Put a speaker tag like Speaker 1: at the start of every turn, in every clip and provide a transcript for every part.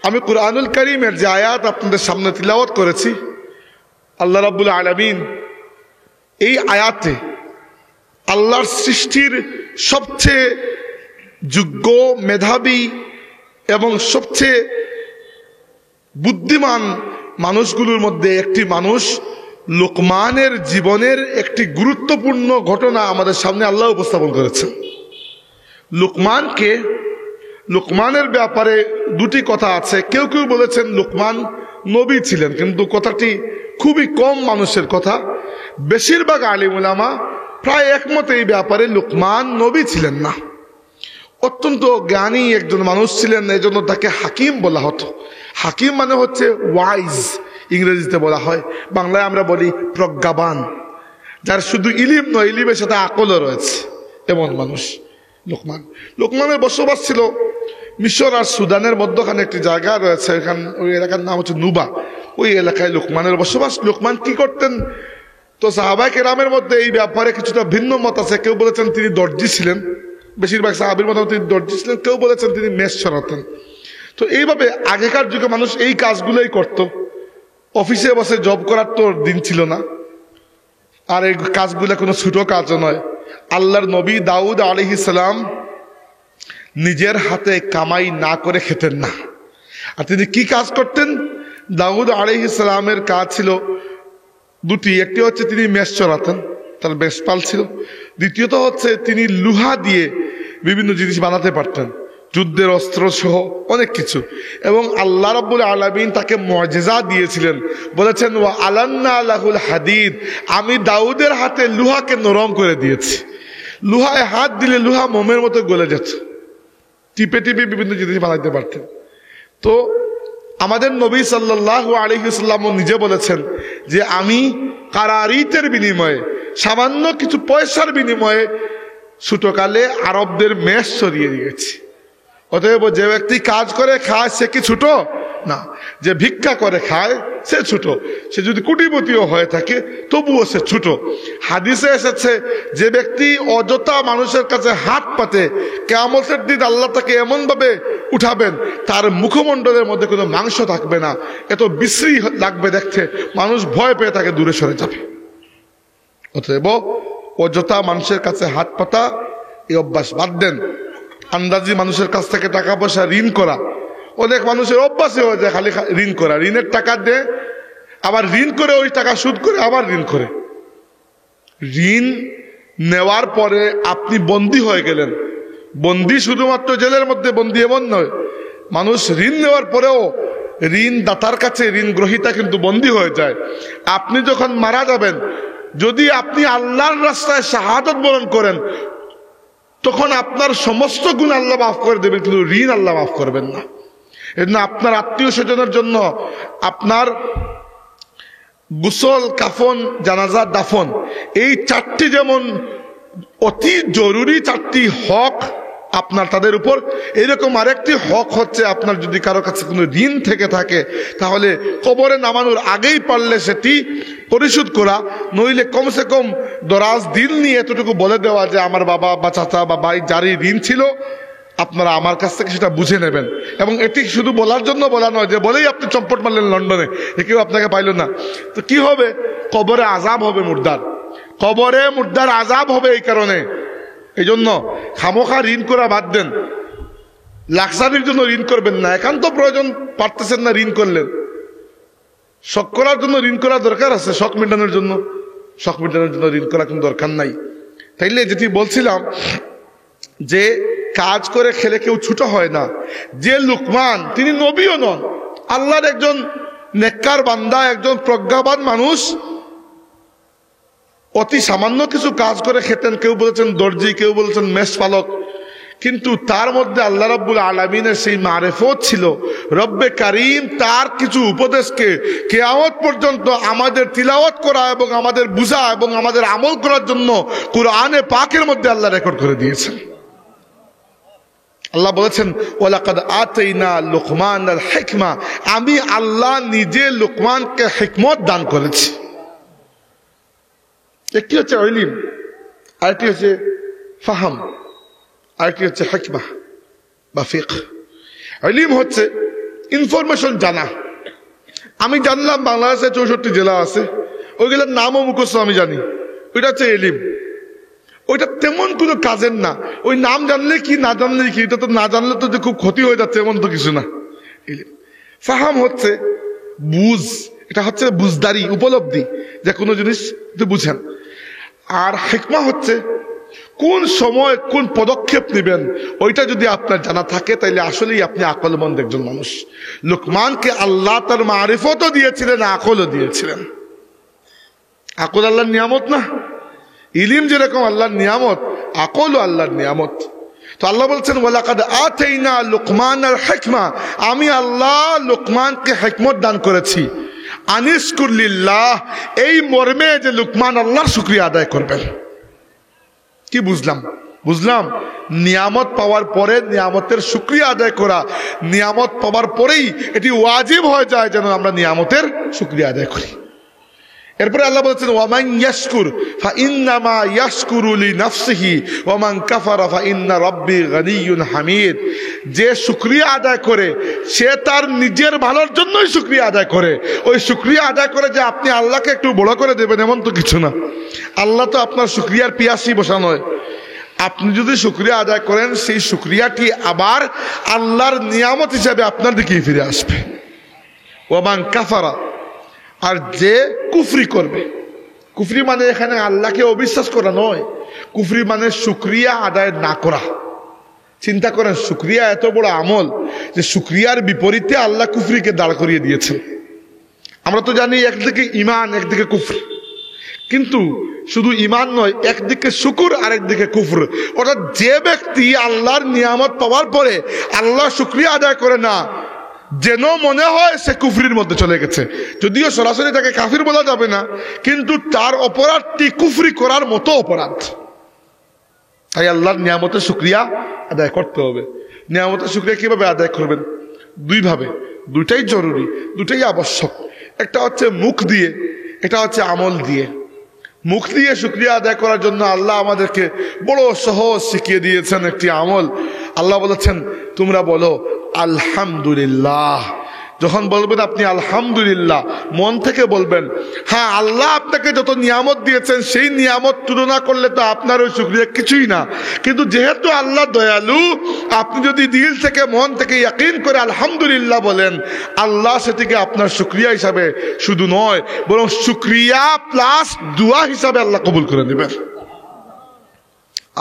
Speaker 1: আমি কুরআনুল কারীমের যে আয়াত আপনাদের সামনে তিলাওয়াত করেছি, আল্লাহ রাব্বুল আলামিন এই আয়াতে আল্লাহর সৃষ্টির সবচেয়ে যোগ্য, মেধাবী এবং সবচেয়ে বুদ্ধিমান মানুষগুলোর মধ্যে একটি মানুষ লোকমানের জীবনের একটি গুরুত্বপূর্ণ ঘটনা আমাদের সামনে আল্লাহ উপস্থাপন করেছেন। লোকমানের ব্যাপারে দুটি কথা আছে। কেউ কেউ বলেছেন লোকমান নবী ছিলেন, কিন্তু কথাটি খুবই কম মানুষের কথা। বেশিরভাগ আলিম উলামা প্রায় একমত এই ব্যাপারে, লোকমান নবী ছিলেন না, অত্যন্ত জ্ঞানী একজন মানুষ ছিলেন। এই জন্য তাকে হাকিম বলা হতো। হাকিম মানে হচ্ছে ওয়াইজ, ইংরেজিতে বলা হয়, বাংলায় আমরা বলি প্রজ্ঞাবান, যার শুধু ইলিম নয়, ইলিমের সাথে আকলও রয়েছে, এমন মানুষ লোকমানের বসবাস ছিল মিশর আর সুদানের মধ্যখানে একটি জায়গা রয়েছে, ওই এলাকার নাম হচ্ছে নুবা। ওই এলাকায় লোকমানের বসবাস। লোকমান কি করতেন? তো সাহাবায়ে কেরামের মধ্যে এই ব্যাপারে কিছুটা ভিন্ন মত আছে। কেউ বলেছেন তিনি দর্জি ছিলেন, বেশিরভাগ সাহাবীর মধ্যে তিনি দর্জি ছিলেন, কেউ বলেছেন তিনি মেষ চড়াতেন। তো এইভাবে আগেকার যুগে মানুষ এই কাজগুলোই করত। অফিসে বসে জব করার তো দিন ছিল না, আর এই কাজগুলো কোনো ছোট কাজও নয়। আল্লাহর নবী দাউদ আলাইহিস সালাম নিজের হাতে কামাই না করে খেতেন না। আর তিনি কি কাজ করতেন? দাউদ আলাইহিস সালামের কাজ ছিল দুটি। একটি হচ্ছে তিনি মেষ চড়াতেন, তার মেষপাল ছিল। দ্বিতীয়ত হচ্ছে তিনি লোহা দিয়ে বিভিন্ন জিনিস বানাতে পারতেন, যুদ্ধের অস্ত্র সহ অনেক কিছু। এবং আল্লাহ রাব্বুল আলামিন তাকে মুআজিজা দিয়েছিলেন, বলেছেন ওয়া আলান্না লাহুল হাদিদ, আমি দাউদের হাতে লোহাকে নরম করে দিয়েছি। লোহায় হাত দিলে লোহা মোমের মতো গলে যেত, টিপে টিপে বিভিন্ন জিনিস বানাইতে পারতেন। তো আমাদের নবী সাল্লাল্লাহু আলাইহি ওয়াসাল্লাম নিজে বলেছেন যে আমি কারারিতের বিনিময়ে, সামান্য কিছু পয়সার বিনিময়ে ছোটকালে আরবদের মেষ চড়িয়ে দিয়েছি। অতএব যে ব্যক্তি কাজ করে খায় সে কি ছোট না, যে ভিক্ষা করে খায় সে ছোট। সে যদি কোটিপতিও হয়ে থাকে তবুও সে ছোট। হাদিসে এসেছে যে ব্যক্তি অযথা মানুষের কাছে হাত পাতে, কিয়ামতের দিন আল্লাহ তাকে এমন ভাবে উঠাবেন তার মুখমণ্ডলের মধ্যে কোনো মাংস থাকবে না, এত বিশ্রী লাগবে দেখতে, মানুষ ভয় পেয়ে তাকে দূরে সরে যাবে। অতএব অযথা মানুষের কাছে হাত পাতা এই অভ্যাস বাদ দেন। আন্দাজি মানুষের কাছ থেকে টাকা পয়সা ঋণ করা অনেক মানুষের অভ্যাসই হয়ে যায়, খালি ঋণ করা। ঋণের টাকা দেয়, আবার ঋণ করে ওই টাকা সুদ করে আবার ঋণ করে। ঋণ নেওয়ার পরে আপনি বন্দী হয়ে গেলেন। বন্দী শুধুমাত্র জেলের মধ্যে বন্দী এমন নয়, মানুষ ঋণ নেওয়ার পরেও ঋণ দাতার কাছে ঋণ গ্রহীতা কিন্তু বন্দী হয়ে যায়। আপনি যখন মারা যাবেন, যদি আপনি আল্লাহর রাস্তায় শাহাদাত বরণ করেন, তখন আপনার সমস্ত গুণ আল্লাহ মাফ করে দেবেন, কিন্তু ঋণ আল্লাহ মাফ করবেন না। এজন্য আপনার আত্মীয় স্বজনের জন্য আপনার গোসল, কাফন, জানাজা, দাফন, এই চারটি যেমন অতি জরুরি চারটি হক আপনার তাদের উপর, এরকম আরেকটি হক হচ্ছে আপনার যদি কারো কাছে কোনো ঋণ থেকে থাকে তাহলে কবরে নামানোর আগেই পারলে সেটি পরিশোধ করা, নইলে কমসে কম দরাজ দিল নিয়ে এতটুকু বলে দেওয়া যে আমার বাবা বা চাচা বা ভাই যারই ঋণ ছিল আপনারা আমার কাছ থেকে সেটা বুঝে নেবেন। এবং এটি শুধু বলার জন্য বলা নয় যে বলেই আপনি চম্পট মারলেন লন্ডনে, কেউ আপনাকে পাইল না, তো কি হবে? কবরে আযাব হবে মুর্দার, কবরে মুর্দার আযাব হবে। এই কারণে এই জন্য খামোখা ঋণ করা বাদ দেন। লাক্সারির জন্য ঋণ করবেন না, একান্ত প্রয়োজন পারতেছেন না ঋণ করলেন। শখ করার জন্য ঋণ করা দরকার আছে, শখ মেটানোর জন্য ঋণ করা কোনো দরকার নাই। তাইলে যেটি বলছিলাম যে কাজ করে খেলে কেউ ছোট হয় না। যে লুকমান, তিনি নবীও নন, আল্লাহর একজন নেককার বান্দা, একজন প্রজ্ঞাবান মানুষ, অতি সামান্য কিছু কাজ করে খেতেন। কেউ বলেছেন দর্জি, কেউ বলেছেন মেষ পালক, কিন্তু তার মধ্যে আল্লাহ রাব্বুল আলামিনের সেই মারিফত ছিল। রব্বে কারীম তার কিছু উপদেশকে কিয়ামত পর্যন্ত আমাদের তিলাওয়াত করা এবং আমাদের বুঝা এবং আমাদের আমল করার জন্য কুরআনে পাকের মধ্যে আল্লাহ রেকর্ড করে দিয়েছেন। আল্লাহ বলেছেন ওয়ালাকাদ আতাইনা লুকমানাল হিকমা, আমি আল্লাহ নিজে লুকমানকে হিকমত দান করেছি। একটি হচ্ছে ইলম, আরেকটি হচ্ছে ফাহাম, আরেকটি হচ্ছে হিকমা বা ফিকহ। ইলম হচ্ছে ইনফরমেশন জানা। আমি জানলাম বাংলাদেশে 64 জেলা আছে, ওইগুলোর নামও মুখস্থ আমি জানি, ওইটা হচ্ছে এলিম। ওইটা তেমন কোনো কাজের না। ওই নাম জানলে কি না জানলে কি, এটা তো না জানলে তো যে খুব ক্ষতি হয়ে যাচ্ছে এমন তো কিছু না। ফাহাম হচ্ছে বুঝ, এটা হচ্ছে বুঝদারি, উপলব্ধি, যে কোনো জিনিস বুঝেন। আর হিকমা হচ্ছে কোন সময় কোন পদক্ষেপ নেবেন, ওইটা যদি আপনার জানা থাকে তাহলে আসলেই আপনি আকলমন্দ একজন মানুষ। লুকমানকে আল্লাহ তার মারিফতও দিয়েছিলেন, আকলও দিয়েছিলেন। আকল আল্লাহর নিয়ামত না? ইলিম যেরকম আল্লাহর নিয়ামত, আকলও আল্লাহর নিয়ামত। তো আল্লাহ বলছেন ওয়ালাকাদ আতাইনা লুকমানাল হিকমা, আমি আল্লাহ লুকমানকে হিকমত দান করেছি। আনিশকুর লিল্লাহ, এই মর্মে যে লুকমান আল্লাহর শুকরিয়া আদায় করবেন। কি বুঝলাম? বুঝলাম নিয়ামত পাওয়ার পরে নিয়ামতের শুকরিয়া আদায় করা, নিয়ামত পাওয়ার পরেই এটি ওয়াজিব হয়ে যায় যেন আমরা নিয়ামতের শুকরিয়া আদায় করি। এরপরে আল্লাহ বলেছেন ওয়ামান ইয়াশকুর ফাইন্নামা ইয়াশকুরু লিনাফসিহি ওয়ামান কাফারা ফাইন্না রাব্বি গানিয়্যুন হামিদ। যে শুকরিয়া আদায় করে সে তার নিজের ভালোর জন্যই শুকরিয়া আদায় করে। ওই শুকরিয়া আদায় করে যে আপনি আল্লাহকে একটু বড় করে দেবেন এমন তো কিছু না। আল্লাহ তো আপনার শুকরিয়ার পিয়াসি বসা নয়। আপনি যদি শুকরিয়া আদায় করেন সেই শুকরিয়াটি আবার আল্লাহর নিয়ামত হিসাবে আপনার দিকেই ফিরে আসবে। ওয়ামান কাফারা, আর যে কুফরি করবে, কুফরি মানে এখানে আল্লাহকে অবিশ্বাস করা নয়, কুফরি মানে শুকরিয়া আদায় না করা। চিন্তা করেন, শুকরিয়া এত বড় আমল যে শুকরিয়ার বিপরীতে আল্লাহ কুফরিকে দাঁড় করিয়ে দিয়েছেন। আমরা তো জানি একদিকে ইমান একদিকে কুফর, কিন্তু শুধু ইমান নয়, একদিকে শুকুর আর একদিকে কুফর। অর্থাৎ যে ব্যক্তি আল্লাহর নিয়ামত পাওয়ার পরে আল্লাহ শুকরিয়া আদায় করে না, যেন মনে হয় সে কুফরির মধ্যে চলে গেছে। যদিও সরাসরি তাকে কাফির বলা যাবে না, কিন্তু তার অপরাধটি কুফরি করার মতো অপরাধ। তাই আল্লাহর নিয়ামতের শুকরিয়া আদায় করতে হবে। নিয়ামতের শুকরিয়া কিভাবে আদায় করবেন? দুইভাবে, দুইটাই জরুরি, দুটাই আবশ্যক। একটা হচ্ছে মুখ দিয়ে, এটা হচ্ছে আমল দিয়ে। মুখ দিয়ে শুকরিয়া আদায় করার জন্য আল্লাহ আমাদেরকে বড় সহজ শিখিয়ে দিয়েছেন একটি আমল। আল্লাহ বলেছেন তোমরা বলো আলহামদুলিল্লাহ। যখন বলবেন আপনি আলহামদুলিল্লাহ, মন থেকে বলবেন। হ্যাঁ, আল্লাহ আপনাকে যত নিয়ামত দিয়েছেন সেই নিয়ামত তুলনা করলে তো আপনার ওই শুকরিয়া কিছুই না। কিন্তু যেহেতু আল্লাহ দয়ালু, আপনি যদি দিল থেকে মন থেকে ইয়াকিন করে আলহামদুলিল্লাহ বলেন, আল্লাহ সেটিকে আপনার শুকরিয়া হিসাবে শুধু নয় বরং শুকরিয়া প্লাস দোয়া হিসাবে আল্লাহ কবুল করে নেবেন।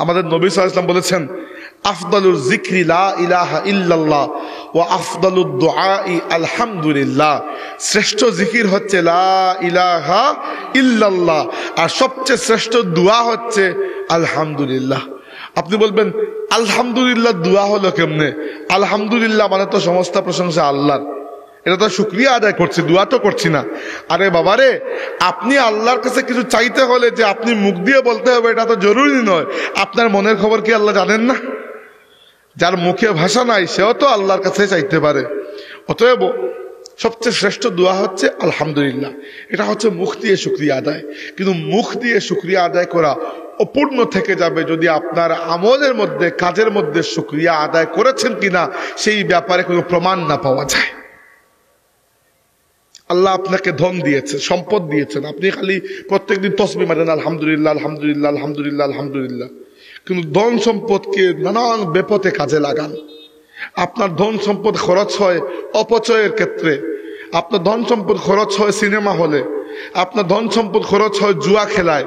Speaker 1: আমাদের নবী সাল্লাল্লাহু আলাইহি ওয়াসাল্লাম বলেছেন আফদালুল যিকরি লা ইলাহা ইল্লাল্লাহ ওয়া আফদালুদ দুআই আলহামদুলিল্লাহ। শ্রেষ্ঠ জিকির হচ্ছে লা ইলাহা ইল্লাল্লাহ, আর সবচেয়ে শ্রেষ্ঠ দোয়া হচ্ছে আলহামদুলিল্লাহ। আপনি বলবেন আলহামদুলিল্লাহ দোয়া হলো কেমনে? আলহামদুলিল্লাহ মানে তো সমস্ত প্রশংসা আল্লাহর, এটা তো শুকরিয়া আদায় করছি, দোয়া তো করছি না। আরে বাবারে, আপনি আল্লাহর কাছে কিছু চাইতে হলে যে আপনি মুখ দিয়ে বলতে হবে এটা তো জরুরি নয়। আপনার মনের খবর কি আল্লাহ জানেন না? যার মুখে ভাষা নাই সেও তো আল্লাহর কাছে চাইতে পারে। অতএব সবচেয়ে শ্রেষ্ঠ দোয়া হচ্ছে আলহামদুলিল্লাহ। এটা হচ্ছে মুখ দিয়ে শুকরিয়া আদায়। কিন্তু মুখ দিয়ে শুকরিয়া আদায় করা অপূর্ণ থেকে যাবে যদি আপনার আমলের মধ্যে, কাজের মধ্যে শুকরিয়া আদায় করেছেন কিনা সেই ব্যাপারে কোনো প্রমাণ না পাওয়া যায়। আল্লাহ আপনাকে ধন দিয়েছে, সম্পদ দিয়েছেন, আপনি খালি প্রত্যেকদিন তসবিহ মারেন আলহামদুলিল্লাহ আলহামদুলিল্লাহ আলহামদুলিল্লাহ আলহামদুলিল্লাহ। কিন্তু ধন সম্পদকে নানান বেপথে কাজে লাগান। আপনার ধন সম্পদ খরচ হয় অপচয়ের ক্ষেত্রে, আপনার ধন সম্পদ খরচ হয় সিনেমা হলে, আপনার ধন সম্পদ খরচ হয় জুয়া খেলায়,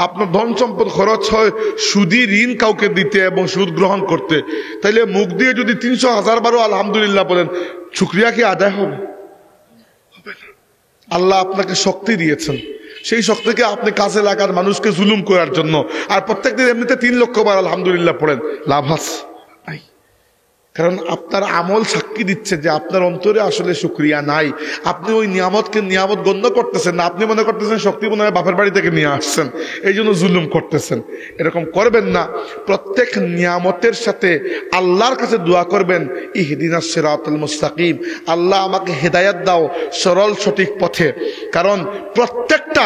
Speaker 1: আপনার ধন সম্পদ খরচ হয় সুদি ঋণ কাউকে দিতে এবং সুদ গ্রহণ করতে। তাইলে মুখ দিয়ে যদি 300,000 বারও আলহামদুলিল্লাহ বলেন, শুকরিয়া কি আদায় হবে? আল্লাহ আপনাকে শক্তি দিয়েছেন, সেই শক্তিকে আপনি কাজে লাগান মানুষকে জুলুম করার জন্য। আর প্রত্যেকদিন এমনিতে 3 লক্ষ বার আলহামদুলিল্লাহ পড়েন, লাভ আছে? কারণ আপনার আমল সাক্ষী দিচ্ছে যে আপনার অন্তরে আসলে শুকরিয়া নাই। আপনি ওই নিয়ামতকে নিয়ামত গণ্য করতেছেন না। আপনি মনে করতেছেন শক্তি মনে হয় বাপের বাড়ি থেকে নিয়ে আসছেন, এই জন্য জুলুম করতেছেন। এরকম করবেন না। প্রত্যেক নিয়ামতের সাথে আল্লাহর কাছে দোয়া করবেন ইহদিনাস সিরাতাল মুস্তাকিম, আল্লাহ আমাকে হেদায়েত দাও সরল সঠিক পথে। কারণ প্রত্যেকটা,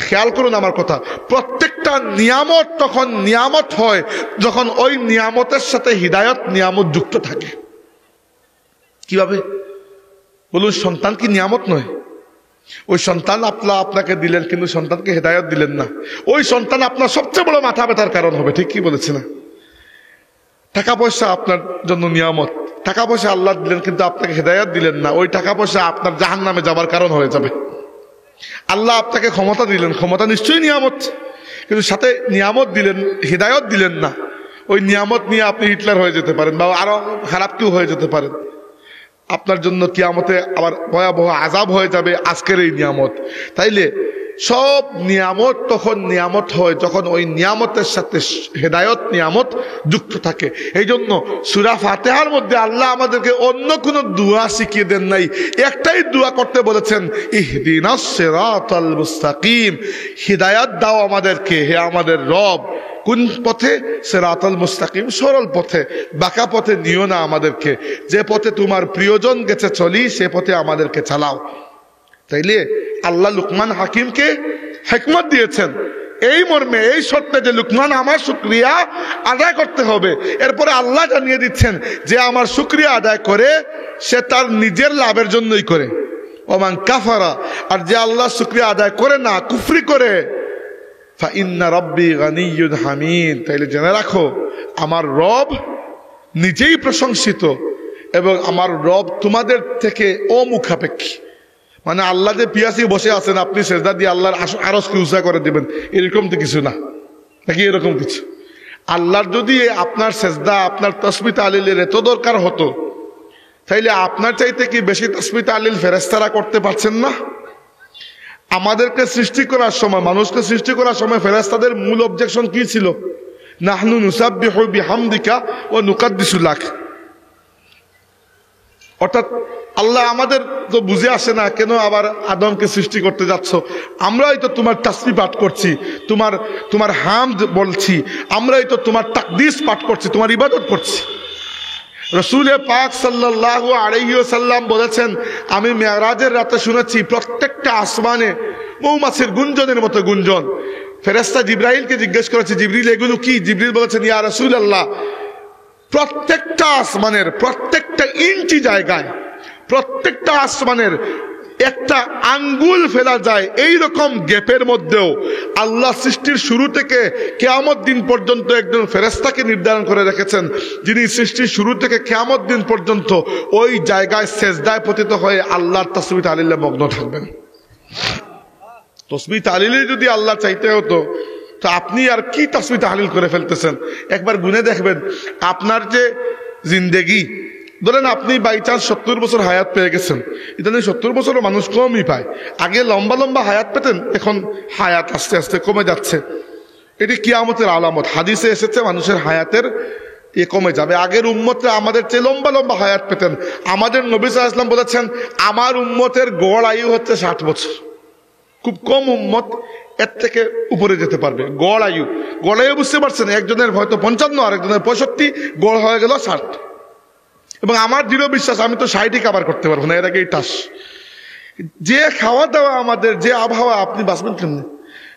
Speaker 1: খেয়াল করুন আমার কথা, প্রত্যেকটা নিয়ামত তখন নিয়ামত হয় যখন ওই নিয়ামতের সাথে হিদায়ত নিয়ামত যুক্ত থাকে। কিভাবে? বলুন, সন্তান কি নিয়ামত নয়? ওই সন্তান আপনাকে দিলেন, কিন্তু সন্তানকে হেদায়ত দিলেন না। ওই সন্তান আপনার সবচেয়ে বড় মাথা ব্যথার কারণ হবে। ঠিক কি বলেছি না? টাকা পয়সা আপনার জন্য নিয়ামত, টাকা পয়সা আল্লাহ দিলেন কিন্তু আপনাকে হেদায়ত দিলেন না, ওই টাকা পয়সা আপনার জাহান্নামে যাবার কারণ হয়ে যাবে। আল্লাহ আপনাকে ক্ষমতা দিলেন, ক্ষমতা নিশ্চয়ই নিয়ামত, কিন্তু সাথে নিয়ামত দিলেন, হেদায়ত দিলেন না। ওই নিয়ামত নিয়ে আপনি হিটলার হয়ে যেতে পারেন, বা আরো খারাপ কেউ হয়ে যেতে পারেন। আপনার জন্য কিয়ামতে আবার ভয়াবহ আযাব হয়ে যাবে আজকের এই নিয়ামত। তাইলে সব নিয়ামত তখন নিয়ামত হয় যখন ওই নিয়ামতের সাথে হেদায়ত নিয়ামত যুক্ত থাকে। এই জন্য সূরা ফাতিহার মধ্যে আল্লাহ আমাদেরকে অন্য কোনো দোয়া শিখিয়ে দেন নাই, একটাই দোয়া করতে বলেছেন, ইহদিনাস সিরাতাল মুস্তাকিম। হিদায়াত দাও আমাদেরকে হে আমাদের রব। কোন পথে? সিরাতাল মুস্তাকিম, সরল পথে, বাঁকা পথে নিও না আমাদেরকে। যে পথে তোমার প্রিয়জন গেছে চলি, সে পথে আমাদেরকে চালাও। তাইলে আল্লাহ লুকমান হাকিমকে হিকমত দিয়েছেন এই মর্মে, এই শর্তে যে লুকমান আমার শুকরিয়া আদায় করতে হবে। এরপরে আল্লাহ জানিয়ে দিচ্ছেন যে আমার শুকরিয়া আদায় করে সে তার নিজের লাভের জন্যই করে। ওমান কাফারা, আর যে আল্লাহ শুকরিয়া আদায় করে না, কুফরি করে, ফাইন্না রাব্বি গানিয়্যুন হামিদ। তাইলে জেনে রাখো আমার রব নিজেই প্রশংসিত এবং আমার রব তোমাদের থেকে অমুখাপেক্ষী। মানে আল্লাহ যে পিয়াসি বসে আছেন, আপনি সেজদা দিয়ে আল্লাহর আরশকে উঁচা করে দিবেন, এরকম তো কিছু না, নাকি এরকম কিছু? আল্লাহর যদি আপনার সেজদা, আপনার তাসবিহ তাহলিলের এত দরকার হতো, তাইলে আপনার চাইতে কি বেশি তাসবিহ তাহলিল ফেরেশতারা করতে পারছেন না? আমাদেরকে সৃষ্টি করার সময়, মানুষকে সৃষ্টি করার সময় ফেরেশতাদের মূল অবজেকশন কি ছিল? নাহনু নুসাব্বিহু বিহামদিকা ওয়া নুকাদ্দিসু লাক। অর্থাৎ আল্লাহ আমাদের তো বুঝে আসে না, কেন আবার আদমকে সৃষ্টি করতে যাচ্ছ? আমরাই তো তোমার তাসবিহ পাঠ করছি, তোমার হামদ বলছি, আমরাই তো তোমার তাকদিস পাঠ করছি, তোমার ইবাদত করছি। রাসূল পাক সাল্লাল্লাহু আলাইহি ওয়াসাল্লাম বলেছেন, আমি মেরাজের রাতে শুনেছি প্রত্যেকটা আসমানে মৌমাছির গুঞ্জনের মতো গুঞ্জন। ফেরেশতা জিবরাইলকে জিজ্ঞেস করেছে, জিবরিল এগুলো কি? জিবরিল বলেছেন, ইয়া রাসূলুল্লাহ, প্রত্যেকটা আসমানের প্রত্যেকটা ইঞ্চি জায়গায়, প্রত্যেকটা আসমানের একটা আঙ্গুল ফেলা যায় এই রকম গ্যাপের মধ্যেও আল্লাহ সৃষ্টির শুরু থেকে কিয়ামত দিন পর্যন্ত একজন ফেরেশতাকে নির্ধারণ করে রেখেছেন, যিনি সৃষ্টির শুরু থেকে কিয়ামত দিন পর্যন্ত ওই জায়গায় সেজদায় পতিত হয়ে আল্লাহর তাসবিহ তাহলিলে মগ্ন থাকবেন। তাসবিহ তাহলিলে যদি আল্লাহ চাইতে হতো, তো আপনি আর কি তাসবিহ তাহলিল করে ফেলতেছেন? একবার গুনে দেখবেন আপনার যে জিন্দেগি, ধরেন আপনি বাই চান্স 70 বছর হায়াত পেয়ে গেছেন। ইদানিং 70 বছরও মানুষ কমই পায়। আগে লম্বা লম্বা হায়াত পেতেন, এখন হায়াত আস্তে আস্তে কমে যাচ্ছে। এটি কিয়ামতের আলামত। হাদিসে এসেছে মানুষের হায়াতের কমে যাবে। আগের উম্মতরা আমাদের চেয়ে লম্বা লম্বা হায়াত পেতেন। আমাদের নবী সাল্লাল্লাহু আলাইহি ওয়াসাল্লাম বলেছেন, আমার উম্মতের গড় আয়ু হচ্ছে 60 বছর। খুব কম উম্মত এর থেকে উপরে যেতে পারবে। গড় আয়ু বুঝতে পারছেন, একজনের হয়তো 55, আরেকজনের 65, গড় হয়ে গেল 60। এবং আমার দৃঢ় বিশ্বাস আমি তো 60ই কভার করতে পারবো না, এর আগেই টাস। যে খাওয়া দাওয়া আমাদের, যে আবহাওয়া, আপনি বাঁচবেন কেমনি?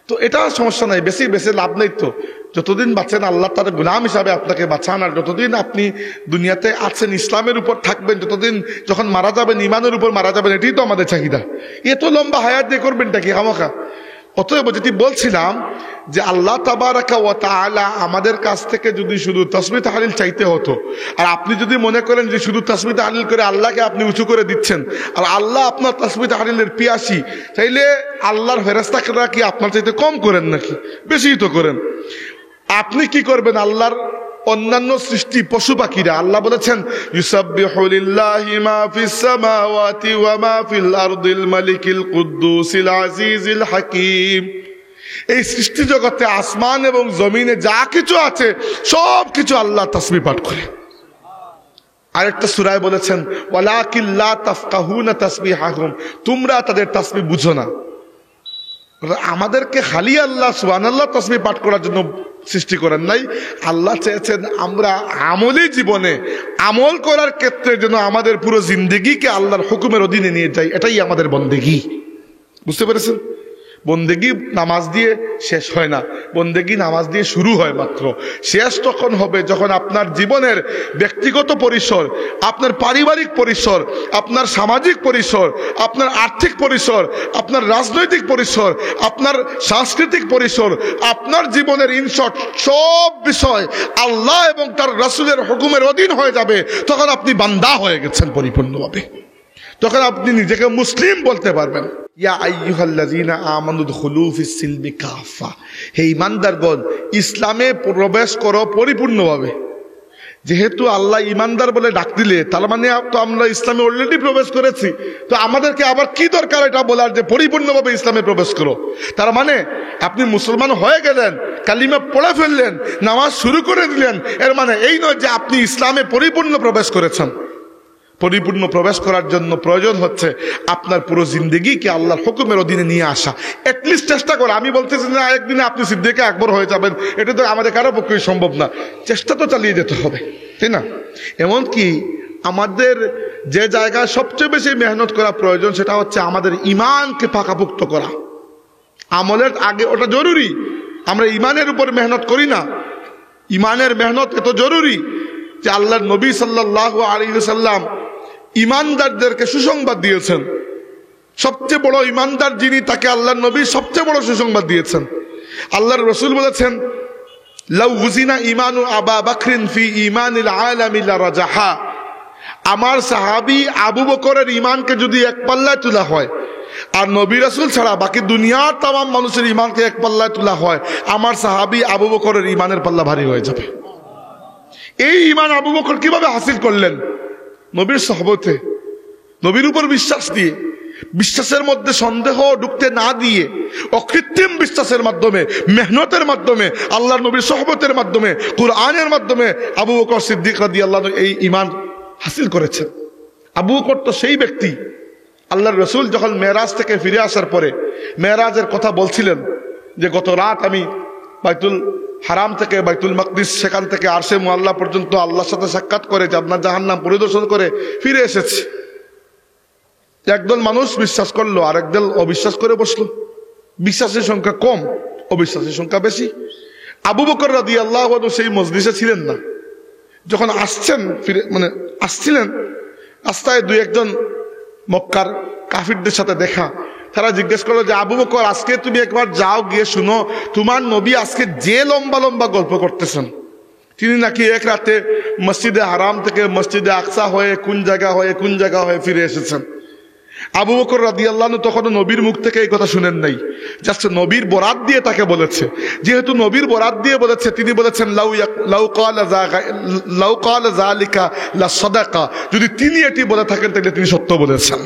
Speaker 1: তো এটা সমস্যা নাই, বেশি লাভ নেই। তো যতদিন বাঁচেন আল্লাহ তার গোলাম হিসাবে আপনাকে বাঁচান, আর যতদিন আপনি দুনিয়াতে আছেন ইসলামের উপর থাকবেন, যতদিন যখন মারা যাবেন ইমানের উপর মারা যাবেন, এটাই তো আমাদের চাহিদা। এত লম্বা হায়াত দিয়ে করবেনটা কি খামাখা? অতএব যেটি বলছিলাম যে আল্লাহ তাবারাকা ওয়া তাআলা আমাদের কাছ থেকে যদি শুধু তাসবিহ তাহলিল চাইতে হতো, আর আপনি যদি মনে করেন যে শুধু তাসবিহ তাহলিল করে আল্লাহকে আপনি উঁচু করে দিচ্ছেন, আর আল্লাহ আপনার তাসবিহ তাহলিলের পিয়াসী, তাইলে আল্লাহর ফেরেশতারা কি আপনার চাইতে কম করেন নাকি? বেশিই তো করেন। আপনি কি করবেন? আল্লাহর অন্যান্য সৃষ্টি পশু পাখিরা, আল্লাহ বলেছেন, ইউসাব্বিহু লিল্লাহি মা ফিস সামাওয়াতি ওয়া মা ফিল আরদিল মালিকিল কুদ্দুসিল আজিজিল হাকিম। এই সৃষ্টি জগতে আসমান এবং জমিনে যা কিছু আছে সব কিছু আল্লাহ তাসবিহ পাঠ করে। আরেকটা সূরায় বলেছেন, ওয়ালাকিন লা তাফকাহুনা তাসবিহাহুম, তোমরা তাদের তাসবিহ বুঝো না। আমাদেরকে খালি আল্লাহ সুবহানাল্লাহ তাসবিহ পাঠ করার জন্য সৃষ্টি করেন নাই। আল্লাহ চেয়েছেন আমরা আমলি জীবনে আমল করার ক্ষেত্রে যেন আমাদের পুরো জিন্দেগিকে আল্লাহর হুকুমের অধীনে নিয়ে যাই। এটাই আমাদের বন্দেগী। বুঝতে পেরেছেন? বন্দেগী নামাজ দিয়ে শেষ হয় না, বন্দেগী নামাজ দিয়ে শুরু হয় মাত্র। শেষ তখন হবে যখন আপনার জীবনের ব্যক্তিগত পরিসর, আপনার পারিবারিক পরিসর, আপনার সামাজিক পরিসর, আপনার আর্থিক পরিসর, আপনার রাজনৈতিক পরিসর, আপনার সাংস্কৃতিক পরিসর, আপনার জীবনের ইনশর্ট সব বিষয় আল্লাহ এবং তার রাসূলের হুকুমের অধীন হয়ে যাবে। তখন আপনি বান্দা হয়ে গেছেন পরিপূর্ণভাবে, তখন আপনি নিজেকে মুসলিম বলতে পারবেন। ইয়া আইয়ুহাল্লাযীনা আমানু দুখুলু ফিস সিলমি কাফা, হে ঈমানদারগণ ইসলামে প্রবেশ করো পরিপূর্ণভাবে। যেহেতু আল্লাহ ঈমানদার বলে ডাক দিলে, তার মানে তো আমরা ইসলামে অলরেডি প্রবেশ করেছি, তো আমাদেরকে আবার কি দরকার এটা বলার যে পরিপূর্ণভাবে ইসলামে প্রবেশ করো। তার মানে আপনি মুসলমান হয়ে গেলেন, কালিমা পড়ে ফেললেন, নামাজ শুরু করে দিলেন, এর মানে এই নয় যে আপনি ইসলামে পরিপূর্ণ প্রবেশ করেছেন। পরিপূর্ণ প্রবেশ করার জন্য প্রয়োজন হচ্ছে আপনার পুরো জিন্দেগিকে আল্লাহর হুকুমের অধীনে নিয়ে আসা। অ্যাটলিস্ট চেষ্টা করে, আমি বলতেছি না একদিনে আপনি সিদ্দিকে আকবর হয়ে যাবেন, এটা তো আমাদের কারো পক্ষেই সম্ভব না। চেষ্টা তো চালিয়ে যেতে হবে, তাই না? এমনকি আমাদের যে জায়গায় সবচেয়ে বেশি মেহনত করা প্রয়োজন সেটা হচ্ছে আমাদের ঈমানকে পাকাপোক্ত করা। আমলের আগে ওটা জরুরি, আমরা ঈমানের উপর মেহনত করি না। ঈমানের মেহনত এত জরুরি যে আল্লাহর নবী সাল্লাল্লাহু আলাইহি ওয়াসাল্লাম ঈমানদারদেরকে সুসংবাদ দিয়েছেন। সবচেয়ে বড় ঈমানদার যিনি, তাকে আল্লাহর নবী সবচেয়ে বড় সুসংবাদ দিয়েছেন। আল্লাহর রাসূল বলেছেন, লাউ উযিনা ঈমানু আবা বকরিন ফি ঈমানিল আলামি লারাজাহা। আমার সাহাবী আবু বকরের ঈমানকে যদি এক পাল্লায় তোলা হয়, আর নবী রাসূল ছাড়া বাকি দুনিয়ার তামাম মানুষের ঈমানকে এক পাল্লায় তোলা হয়, আমার সাহাবী আবু বকরের ঈমানের পাল্লা ভারী হয়ে যাবে। এই ঈমান আবু বকর কিভাবে হাসিল করলেন? নবীর সোহবতে, নবীর উপর বিশ্বাস দিয়ে, বিশ্বাসের মধ্যে সন্দেহ ঢুকতে না দিয়ে, অকৃত্রিম বিশ্বাসের মাধ্যমে, মেহনতের মাধ্যমে, আল্লাহর নবীর সোহবতের মাধ্যমে, কুরআনের মাধ্যমে আবু বকর সিদ্দিক রাদিয়াল্লাহু আনহু এই ঈমান হাসিল করেছেন। আবু বকর তো সেই ব্যক্তি, আল্লাহর রাসূল যখন মেরাজ থেকে ফিরে আসার পরে মেরাজের কথা বলছিলেন যে গত রাত আমি বাইতুল হারাম থেকে বাইতুল মাকদিস, সেখান থেকে আরশে মুআল্লা পর্যন্ত আল্লাহর সাথে সাক্ষাত করে, জান্নাত জাহান্নাম পরিদর্শন করে ফিরে এসেছি। একদল মানুষ বিশ্বাস করলো, আর একদল অবিশ্বাস করে বসলো। বিশ্বাসের সংখ্যা কম, অবিশ্বাসের সংখ্যা বেশি। আবু বকর রাদিয়াল্লাহু আনহু সেই মজলিসে ছিলেন না। যখন আসছেন, আসছিলেন, রাস্তায় দুই একজন মক্কার কাফিরদের সাথে দেখা। তারা জিজ্ঞেস করলো যে আবু বকর, আজকে তুমি একবার যাও, গিয়ে শুনো তোমার নবী আজকে যে লম্বা লম্বা গল্প করতেছেন, তিনি নাকি এক রাতে মসজিদে হারাম থেকে মসজিদে আকসা হয়ে কোন জায়গা হয়ে ফিরে এসেছেন। আবু বকর রাদিয়াল্লাহু আনহু তখন নবীর মুখ থেকে এই কথা শুনেন নাই, জাস্ট নবীর বরাত দিয়ে তাকে বলেছে। যেহেতু নবীর বরাত দিয়ে বলেছে, তিনি বলেছেন লাউ ক্বালা যালিকা লা সাদাকা, যদি তিনি এটি বলে থাকেন তাহলে তিনি সত্য বলেছেন।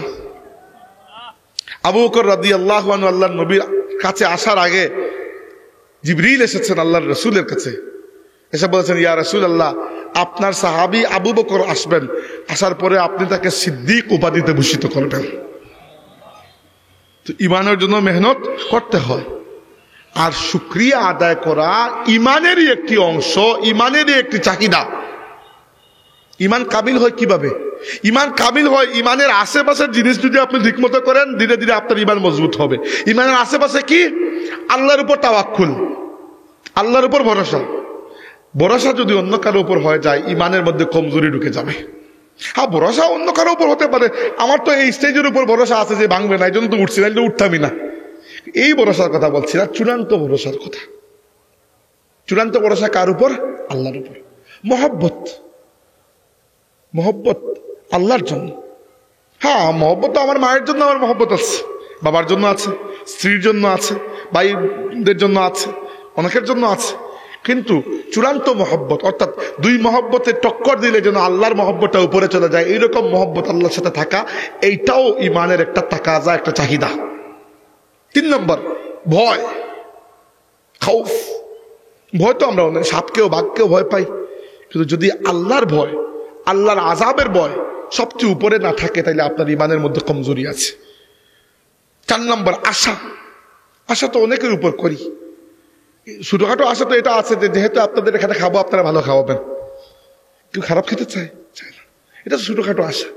Speaker 1: আবু বকর রাদিয়াল্লাহু আনহু আল্লাহর নবীর কাছে আসার আগে জিবরিল এসেছেন আল্লাহর রাসূলের কাছে, এসে বলেছেন, ইয়া রাসূলুল্লাহ, আপনার সাহাবী আবু বকর আসবেন, আসার পরে আপনি তাকে সিদ্দিক উপাধিতে ভূষিত করবেন। তো ঈমানের জন্য মেহনত করতে হয়, আর শুকরিয়া আদায় করা ঈমানেরই একটি অংশ, ঈমানেরই একটি চাহিদা। ঈমান কামিল হয় কিভাবে? ঈমান কামিল হয় ঈমানের আশেপাশের জিনিস যদি আপনি ঠিকমতো করেন, ধীরে ধীরে আপনার ঈমান মজবুত হবে। ঈমানের আশেপাশে কি? আল্লাহর উপর তাওয়াক্কুল, আল্লাহর উপর ভরসা। ভরসা যদি অন্য কারো উপর হয়ে যায়, ঈমানের মধ্যে কমজোরি ঢুকে যাবে। হ্যাঁ, ভরসা অন্য কারো উপর হতে পারে, আমার তো এই স্টেজের উপর ভরসা আছে যে ভাঙবে না, এই জন্য তো উঠছি, না উঠতামই না। এই ভরসার কথা বলছি না, চূড়ান্ত ভরসার কথা। চূড়ান্ত ভরসা কার উপর? আল্লাহর উপর। মহব্বত আল্লাহর জন্য। হ্যাঁ, মহব্বত আমার মায়ের জন্য আমার মহব্বত আছে, বাবার জন্য আছে, স্ত্রীর জন্য আছে, ভাইদের জন্য আছে, অনেকের জন্য আছে। কিন্তু চূড়ান্ত মহব্বত, অর্থাৎ দুই মহব্বতের টক্কর দিলে যেন আল্লাহর মহব্বতটা উপরে চলে যায়, এইরকম মহব্বত আল্লাহর সাথে থাকা, এইটাও ঈমানের একটা তাকাজা, একটা চাহিদা। 3 নম্বর, ভয়, খাউফ। ভয় তো আমরা সাপকেও বাঘকেও ভয় পাই, কিন্তু যদি আল্লাহর ভয়, আল্লাহর আযাবের ভয় সবচেয়ে উপরে না থাকে, তাইলে আপনার ঈমানের মধ্যে কমজোরি আছে। 4 নম্বর, আশা। আশা তো অনেকের উপর করি। ছোটখাটো আশা তো এটা আছে যে যেহেতু আপনাদের এখানে খাবো, আপনারা ভালো খাওয়াবেন। কেউ খারাপ খেতে চায় না, এটা ছোটখাটো আশা।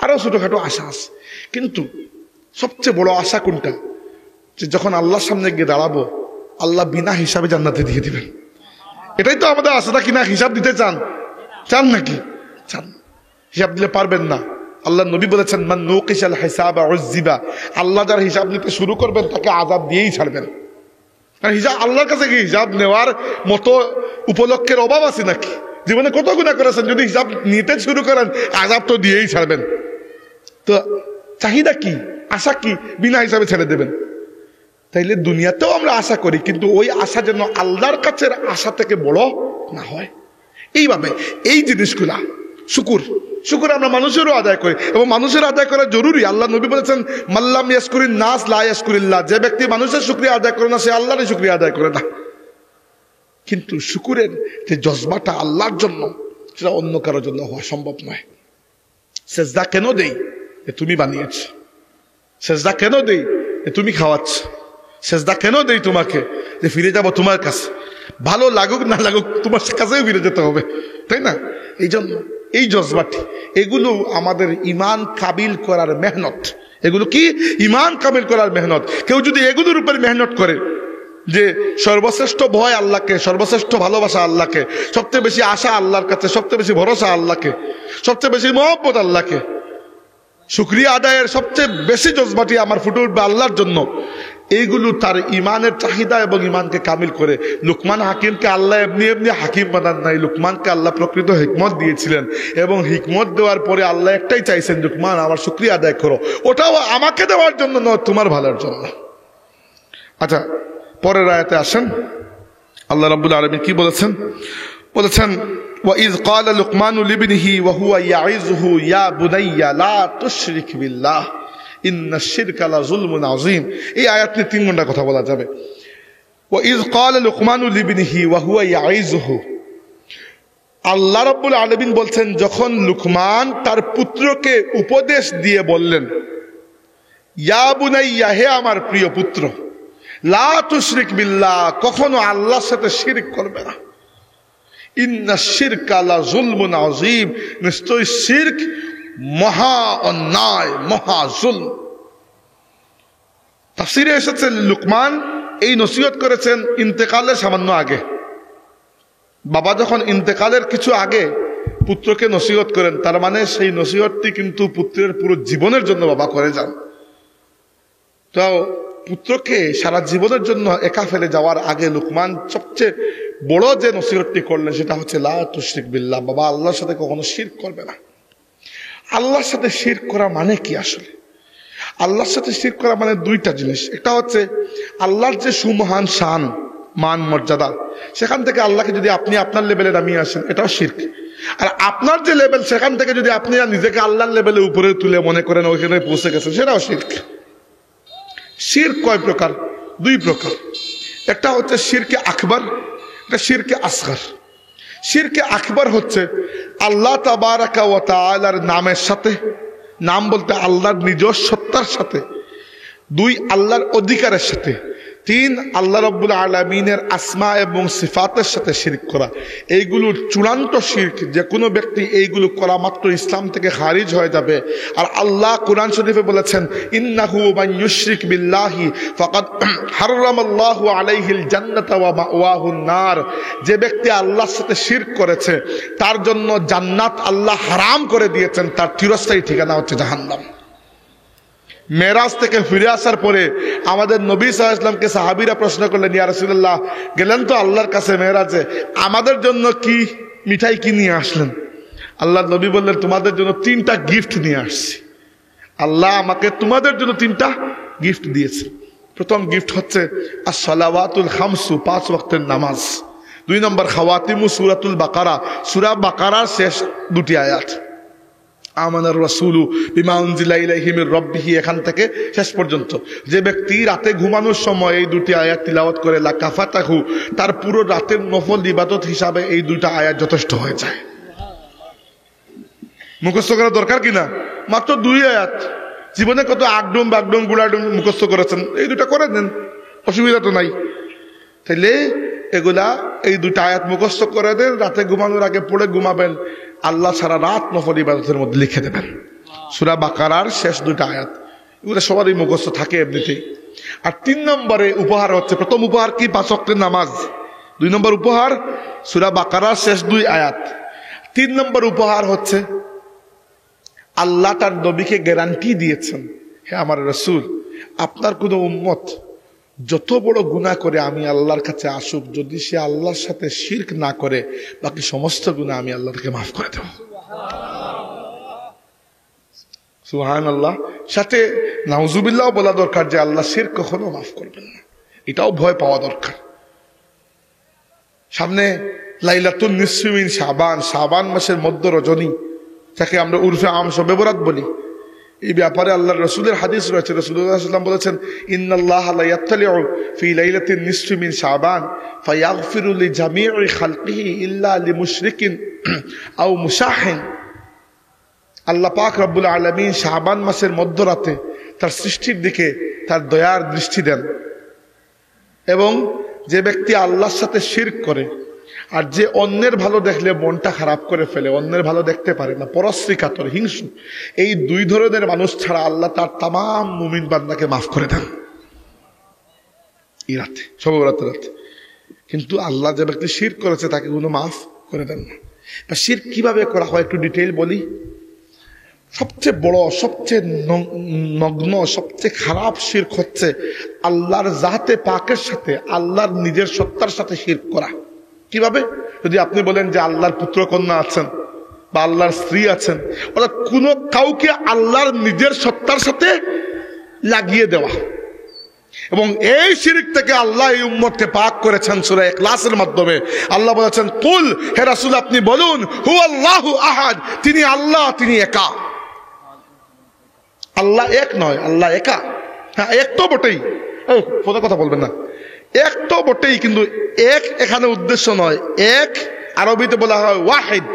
Speaker 1: আরো ছোটখাটো আশা আছে, কিন্তু সবচেয়ে বড় আশা কোনটা? যে যখন আল্লাহর সামনে গিয়ে দাঁড়াবো আল্লাহ বিনা হিসাবে জান্নাতে দিয়ে দিবেন। এটাই তো আমাদের আশাটা, কিনা হিসাব দিতে চান নাকি? চান। হিসাব দিলে পারবেন না। আল্লাহ নবী বলেছেন, মান নুকিশাল হিসাবা উযযিবা, আল্লাহ যার হিসাব নিতে শুরু করবেন তাকে আযাব দিয়েই ছাড়বেন। আর হিসাব আল্লাহর কাছে কি হিসাব নেওয়ার মতো উপলক্ষের অভাব আছে নাকি? জীবনে কত গুনাহ করেছেন, যদি হিসাব নিতে শুরু করেন আযাব তো দিয়েই ছাড়বেন। তো চাহিদা কি, আশা কি বিনা হিসাবে ছেড়ে দেবেন? তাইলে দুনিয়াতেও আমরা আশা করি, কিন্তু ওই আশা যেন আল্লাহর কাছের আশা থেকে বড় না হয়। এইভাবে এই জিনিসগুলা শুকুর আমরা মানুষেরও আদায় করি, এবং মানুষের আদায় করা জরুরি। আল্লাহ নবী বলেছেন, মাল্লাম ইয়াশকুরিন নাস লা ইয়াশকুরিল্লাহ, যে ব্যক্তি মানুষের শুকরিয়া আদায় করে না সে আল্লাহরই শুকরিয়া আদায় করে না। কিন্তু শুকুরের যে জজবাটা আল্লাহর জন্য, সেটা অন্য কারোর জন্য হওয়া সম্ভব নয়। সেজদা কেন দেই? তুমি বানিয়েছ। সেজদা কেন দেই? তুমি খাওয়াচ্ছ। সেজদা কেন দেই তোমাকে? যে ফিরে যাব তোমার কাছে, ভালো লাগুক না লাগুক তোমার কাছেও ফিরে যেতে হবে, তাই না? এই জন্য এই জজবাটি, এগুলো আমাদের ইমান কাবিল করার মেহনত। এগুলো কি? ইমান কাবিল করার মেহনত। কেউ যদি এগুলোর উপর মেহনত করে, যে সর্বশ্রেষ্ঠ ভয় আল্লাহকে, সর্বশ্রেষ্ঠ ভালোবাসা আল্লাহকে, সবচেয়ে বেশি আশা আল্লাহর কাছে, সবচেয়ে বেশি ভরসা আল্লাহকে, সবচেয়ে বেশি মহব্বত আল্লাহকে, শুকরিয়া আদায়ের সবচেয়ে বেশি জজবাটি আমার ফুটে উঠবে আল্লাহর জন্য, এইগুলো তার ইমানের চাহিদা এবং ইমানকে কামিল করে। লুকমান হাকিমকে আল্লাহ এমনি হাকিম বানান নাই, লুকমানকে আল্লাহ প্রকৃত হিকমত দিয়েছিলেন, এবং হিকমত দেওয়ার পরে আল্লাহ একটাই চাইছেন, লুকমান আমার শুকরিয়া আদায় করো, ওটাও আমাকে দেওয়ার জন্য নয়, তোমার ভালোর জন্য। আচ্ছা, পরের আয়াতে আসেন, আল্লাহ রাব্বুল আলামিন কি বলেছেন? বলেছেন, وَإِذْ قَالَ لُقْمَانُ لِابْنِهِ وَهُوَ يَعِظُهُ يَا بُنَيَّ لَا تُشْرِكْ بِاللَّهِ إِنَّ الشِّرْكَ لَظُلْمٌ عَظِيمٌ। এই আয়াত নিয়ে 3 ঘন্টা কথা বলা যাবে। وَإِذْ قَالَ لُقْمَانُ لِابْنِهِ وَهُوَ يَعِظُهُ, আল্লাহ রাব্বুল আলামিন বলছেন, যখন লুকমান তার পুত্রকে উপদেশ দিয়ে বললেন, ইয়া বুনাইয়া, হে আমার প্রিয় পুত্র, লা তুশরিক বিল্লাহ, কখনো আল্লাহর সাথে শিরক করবে না। ইন্না শিরকা লাযুলমুন আযীম, নিশ্চয় শিরক মহা অন্যায়, মহা জুলম। তাফসীরে এসেছে লুকমান এই নসিহত করেছেন ইন্তেকালের সামান্য আগে। বাবা যখন ইন্তেকালের কিছু আগে পুত্রকে নসিহত করেন, তার মানে সেই নসিহতটি কিন্তু পুত্রের পুরো জীবনের জন্য বাবা করে যান। তো পুত্রকে সারা জীবনের জন্য একা ফেলে যাওয়ার আগে লুকমান সবচেয়ে বড় যে নসিহতটি করলেন সেটা হচ্ছে লা তুশরিক বিল্লাহ, বাবা আল্লাহর সাথে কখনো শিরক করবে না। আল্লাহর সাথে শিরক করা মানে কি? আসলে আল্লাহর সাথে শিরক করা মানে 2টা জিনিস। একটা হচ্ছে আল্লাহর যে সুমহান শান, মান, মর্যাদা, সেখান থেকে আল্লাহকে যদি আপনি আপনার লেভেলে নামিয়ে আসেন, এটাও শিরক। আর আপনার যে লেভেল, সেখান থেকে যদি আপনি নিজেকে আল্লাহর লেভেলে উপরে তুলে মনে করেন ওইখানে পৌঁছে গেছেন, সেটাও শিরক। শিরক কয় প্রকার? 2 প্রকার। একটা হচ্ছে শিরকে আকবার, একটা শিরকে আসগর। শিরকে আকবার হচ্ছে আল্লাহ তাবারাকা ওয়া তাআলার নামের সাথে, নাম বলতে আল্লাহর নিজস্ব সত্তার সাথে, 2 আল্লাহর অধিকারের সাথে, 3 আল্লাহ রাব্বুল আলামিনের আসমা এবং সিফাতের সাথে শিরক করা। এইগুলোর চূড়ান্ত শিরক। যে কোনো ব্যক্তি এইগুলো করা মাত্র ইসলাম থেকে খারিজ হয়ে যাবে। আর আল্লাহ কুরআন শরীফে বলেছেন, ইন্নাহু মান ইউশরিক বিল্লাহি ফাকাদ হারামাল্লাহু আলাইহিল জান্নাতা ওয়া মাওয়াহুন নার, যে ব্যক্তি আল্লাহর সাথে শিরক করেছে তার জন্য জান্নাত আল্লাহ হারাম করে দিয়েছেন, তার চিরস্থায়ী ঠিকানা হচ্ছে জাহান্নাম। মেরাজ থেকে ফিরে আসার পরে আমাদের নবী সাল্লাল্লাহু আলাইহি ওয়াসাল্লামকে সাহাবীরা প্রশ্ন করলেন, ইয়া রাসূলুল্লাহ, গেলেন তো আল্লাহর কাছে মেরাজে, আমাদের জন্য কি মিঠাই কি নিয়ে আসলেন? আল্লাহর নবী বললেন, তোমাদের জন্য 3টা গিফট নিয়ে আসছি। আল্লাহ আমাকে তোমাদের জন্য 3টা গিফট দিয়েছে। প্রথম গিফট হচ্ছে as-সালাওয়াতুল খামসু, 5 ওয়াক্তের নামাজ। 2 নম্বর খাওয়াতিমু সূরাতুল বাকারা, সূরা বাকারার শেষ 2টি আয়াত, আমানার রাসূলু বিমা উনজিলা ইলাইহি মির রাব্বিহি, এখান থেকে শেষ পর্যন্ত। যে ব্যক্তি রাতে ঘুমানোর সময় এই 2টি আয়াত তিলাওয়াত করে, লাকাফাতাহু, তার পুরো রাতের নফল ইবাদত হিসাবে এই 2টা আয়াত যথেষ্ট হয়ে যায়। মুখস্থ করা দরকার কিনা? মাত্র 2 আয়াত। জীবনে কত আগডুম বাগডুম গুলাডুম মুখস্থ করেছেন, এই 2টা করে দেন, অসুবিধা তো নাই। তাইলে এগুলা এই 2টা আয়াত মুখস্থ করে দেন, রাতে ঘুমানোর আগে পড়ে ঘুমাবেন, আল্লাহ সারা রাত নফল ইবাদতের মধ্যে লিখে দেবেন। সূরা বাকারার শেষ 2টা আয়াত, এগুলো সবারই মুখস্থ থাকে এমনিতেই। আর 3 নম্বরে উপহার হচ্ছে, প্রথম উপহার কি? 5 ওয়াক্তের নামাজ। 2 নম্বর উপহার সূরা বাকারার শেষ 2 আয়াত। 3 নম্বর উপহার হচ্ছে আল্লাহ তার নবীকে গ্যারান্টি দিয়েছেন, হে আমার রাসূল, আপনার কোন উম্মত যত বড় গুনাহ করে আমি আল্লাহর কাছে আসুক, যদি সে আল্লাহর সাথে শিরক না করে, বাকি সমস্ত গুনাহ আমি আল্লাহ তাকে মাফ করে দেব। সুবহানাল্লাহ। সাথে নাউজুবিল্লাহ বলা দরকার যে আল্লাহ শিরক কখনো মাফ করবেন না, এটাও ভয় পাওয়া দরকার। সামনে লাইলাতুন নিসফি মিন শাবান, শাবান মাসের মধ্য রজনী, যাকে আমরা উরফে আম শবে বরাত বলি। এই ব্যাপারে আল্লাহর রাসূলের হাদিস রয়েছে। রাসূলুল্লাহ সাল্লাল্লাহু আলাইহি ওয়াসাল্লাম বলেছেন, ইন্নাল্লাহা লা ইয়াত্তালিউ ফি লাইলাতিন নিসফি মিন শাবান ফায়াগফিরু লিজামিই খালকিহি ইল্লা লিমুশরিকিন আও মুশাহিন। আল্লাহ পাক রব্বুল আলামিন শাবান মাসের মধ্যরাতে তার সৃষ্টির দিকে তার দয়ার দৃষ্টি দেন, এবং যে ব্যক্তি আল্লাহর সাথে শিরক করে আর যে অন্যের ভালো দেখলে মনটা খারাপ করে ফেলে, অন্যের ভালো দেখতে পারে না, পরশ্রী কাতর, হিংসু, এই 2 ধরনের মানুষ ছাড়া আল্লাহ তার তামাম মুমিন বান্দাকে মাফ করে দেন এই রাতে, শবে বরাতের রাতে। কিন্তু আল্লাহ যে ব্যক্তি শিরক করেছে তাকে কোনো মাফ করে দেন না। শিরক কিভাবে করা হয় একটু ডিটেইল বলি। সবচেয়ে বড়, সবচেয়ে নগ্ন, সবচেয়ে খারাপ শিরক হচ্ছে আল্লাহর জাতে পাকের সাথে, আল্লাহর নিজের সত্তার সাথে শিরক করা। কিভাবে? যদি আপনি বলেন যে আল্লাহর পুত্র কন্যা আছেন বা আল্লাহর স্ত্রী আছেন, অর্থাৎ কোনো কাউকে আল্লাহর নিজের সত্তার সাথে লাগিয়ে দেওয়া, এবং এই শিরক থেকে আল্লাহ এই উম্মতকে পাক করেছেন সূরা ইখলাসের মাধ্যমে। আল্লাহ বলেছেন, কুল, হে রাসূল আপনি বলুন, হুয়াল্লাহু আহাদ, তিনি আল্লাহ, তিনি একা। আল্লাহ এক নয়, আল্লাহ একা। হ্যাঁ, এক তো বটেই, কথা বলবেন না, এক তো বটেই, কিন্তু এক এখানে উদ্দেশ্য নয়। এক আরবিতে বলা হয় ওয়াহিদ।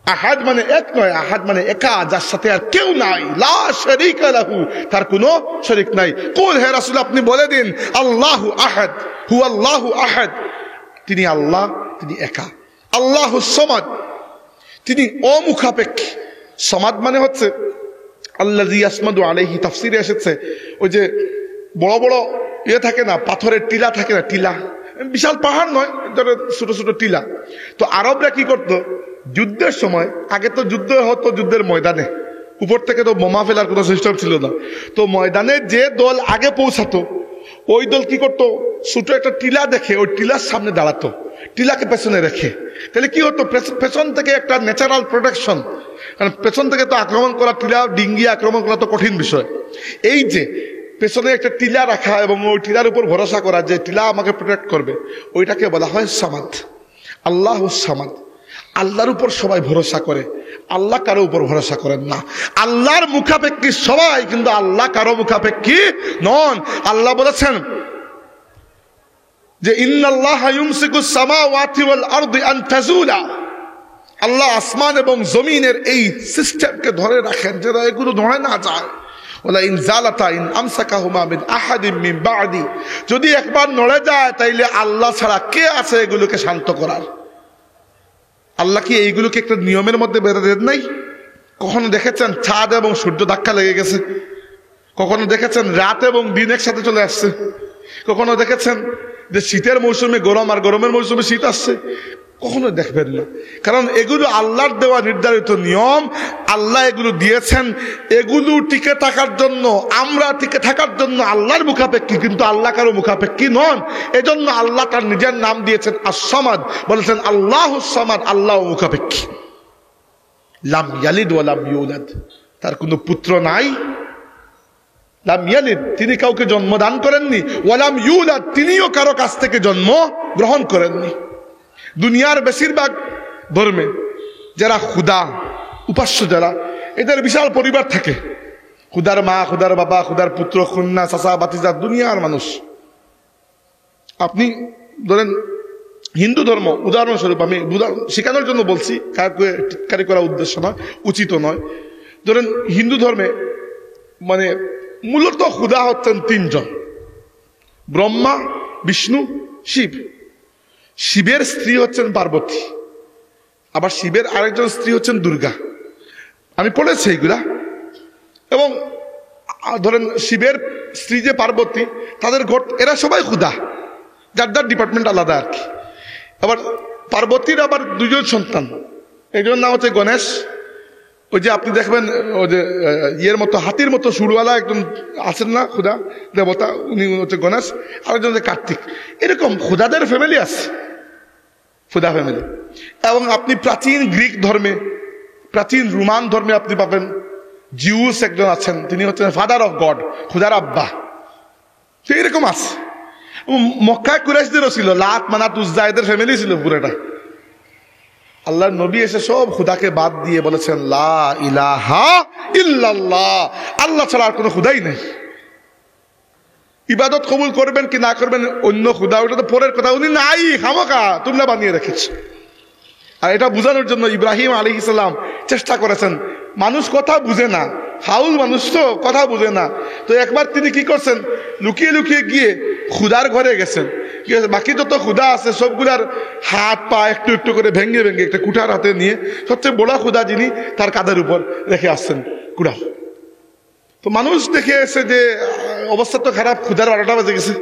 Speaker 1: আহাদ মানে এক নয়, আহাদ মানে একা, যার সাথে আর কেউ নাই, লা শারীকা লাহু, তার কোনো শরীক নাই। কুল, হে রাসূল আপনি বলে দিন, আল্লাহু আহাদ, হুয়াল্লাহু আহাদ, তিনি আল্লাহ, তিনি একা। আল্লাহুস সামাদ, তিনি অমুখাপেক্ষী। সামাদ মানে হচ্ছে আল্লাযী ইয়াসমাদু আলাইহি, তাফসীরে এসেছে ওই যে বড় বড় থাকে না, পাথরের টিলা থাকে না, টিলা, বিশাল পাহাড় নয়, ছোট ছোট টিলা। তো আরবরা কি করতো যুদ্ধের সময়, আগে তো যুদ্ধ হতো যুদ্ধের ময়দানে, উপর থেকে তো বোমা ফেলার কোনো সিস্টেম ছিল না। তো ময়দানে যে দল আগে পৌঁছাতো ওই দল কি করতো, ছোট একটা টিলা দেখে ওই টিলার সামনে দাঁড়াতো, টিলাকে পেছনে রেখে। তাহলে কি হতো, পেছন থেকে একটা ন্যাচারাল প্রোটেকশন, কারণ পেছন থেকে তো আক্রমণ করা, টিলা ডিঙ্গি আক্রমণ করা তো কঠিন বিষয়। এই যে পেছনে একটা টিলা রাখা এবং ওই টিলার উপর ভরসা করা, যে টিলা আমাকে প্রোটেক্ট করবে, ওইটাকে বলা হয় সামাদ। আল্লাহুস সামাদ। আল্লাহর উপর সবাই ভরসা করে, আল্লাহ কারো উপর ভরসা করেন না। আল্লাহর মুখাপেক্ষী সবাই, কিন্তু আল্লাহ কারো মুখাপেক্ষী নন। আল্লাহ বলেছেন যে ইন্নাল্লাহা ইউমসিকুস সামাওয়াতি ওয়াল আরদি আন তাজুলা, আল্লাহ আসমান এবং জমিনের এই সিস্টেমকে ধরে রাখেন, যেন এগুলো ধরে না যায়। ওয়ালা ইন জালাতা ইন আমসাকাহুমা মিন আহাদিম মিন বাদি, যদি একবার নড়ে যায় তাইলে আল্লাহ ছাড়া কে আছে এগুলোকে শান্ত করার? আল্লাহ কি এইগুলোকে একটা নিয়মের মধ্যে বেঁধে দেন নাই? কখনো দেখেছেন চাঁদ এবং সূর্য ধাক্কা লেগে গেছে? কখনো দেখেছেন রাত এবং দিন একসাথে চলে আসছে? কখনো দেখেছেন যে শীতের মৌসুমে গরম আর গরমের মৌসুমে শীত আসছে? কখনো দেখবেন না, কারণ এগুলো আল্লাহর দেওয়া নির্ধারিত নিয়ম। আল্লাহ এগুলো দিয়েছেন, এগুলো টিকে থাকার জন্য, আমরা টিকে থাকার জন্য আল্লাহর মুখাপেক্ষী, কিন্তু আল্লাহ কারো মুখাপেক্ষী নন। এজন্য আল্লাহ তার নিজের নাম দিয়েছেন আস-সামাদ, বলেছেন আল্লাহুস সামাদ, আল্লাহ মুখাপেক্ষী। লাম ইয়ালিদ ওয়া লাম ইউলাদ, তার কোনো পুত্র নাই। লাম ইয়ালিদ, তিনি কাউকে জন্ম দান করেননি। ওয়া লাম ইউলাদ, তিনিও কারো কাছ থেকে জন্ম গ্রহণ করেননি। দুনিয়ার বেশিরভাগ ধর্মে যারা খুদা উপাস্য, যারা এদের বিশাল পরিবার থাকে, খুদার মা, খুদার বাবা, খুদার পুত্র, কন্যা, চাচা, ভাতিজা, দুনিয়ার মানুষ। আপনি ধরেন হিন্দু ধর্ম, উদাহরণস্বরূপ, আমি শেখানোর জন্য বলছি, কারি করা উদ্দেশ্য নয়, উচিত নয়। ধরেন হিন্দু ধর্মে মানে মূলত খুদা হচ্ছেন 3 জন, ব্রহ্মা, বিষ্ণু, শিব। শিবের স্ত্রী হচ্ছেন পার্বতী, আবার শিবের আরেকজন স্ত্রী হচ্ছেন দুর্গা। আমি পড়েছি এইগুলা, এবং ধরেন শিবের স্ত্রী যে পার্বতী, তাদের ঘট, এরা সবাই ক্ষুধা, যার যার ডিপার্টমেন্ট আলাদা আর কি। আবার পার্বতীর আবার দুজন সন্তান, একজন নাম হচ্ছে গণেশ, ওই যে আপনি দেখবেন ওই যে ইয়ের মতো হাতির মতো সুরওয়ালা একজন আছেন না ক্ষুধা দেবতা, উনি হচ্ছে গণেশ, আরেকজন হচ্ছে কার্তিক। এরকম ক্ষুধাদের ফ্যামিলি আছে, ক্ষুধা ফ্যামিলি। এবং আপনি প্রাচীন গ্রিক ধর্মে, প্রাচীন রোমান ধর্মে আপনি পাবেন জিউস একজন আছেন, তিনি হচ্ছেন ফাদার অফ গড, ক্ষুধার আব্বা। তো এরকম আছে। মক্কায় কুরাইশদেরও ছিল, লাত মানাত উজ্জা, এদের ফ্যামিলি ছিল পুরোটা। আল্লাহর নবী এসে সব খুদাকে বাদ দিয়ে বলেছেন লা ইলাহা ইল্লাল্লাহ, আল্লাহ ছাড়া আর কোনো খুদাই নেই। ইবাদত কবুল করবেন কি না করবেন অন্য খুদা, ওটা তো পরের কথা, উনি নাই, খামোকা তোমরা বানিয়ে রেখেছ। আর এটা বোঝানোর জন্য ইব্রাহিম আলাইহিস সালাম চেষ্টা করেছেন। মানুষ কথা বুঝে না, হাউল মানুষ তো কথা বুঝে না। তো একবার তিনি কি করছেন, লুকিয়ে লুকিয়ে গিয়ে খুদার ঘরে গেছেন। বাকি যত খুদা আছে সবগুলার হাত পা একটু একটু করে ভেঙে ভেঙে একটা কুঠার হাতে নিয়ে সবচেয়ে বড় খুদা যিনি, তার কাঁধের উপর রেখে আসছেন কুড়াল। তো মানুষ দেখে এসে যে অবস্থা তো খারাপ, খুদার 12টা বাজে গেছে,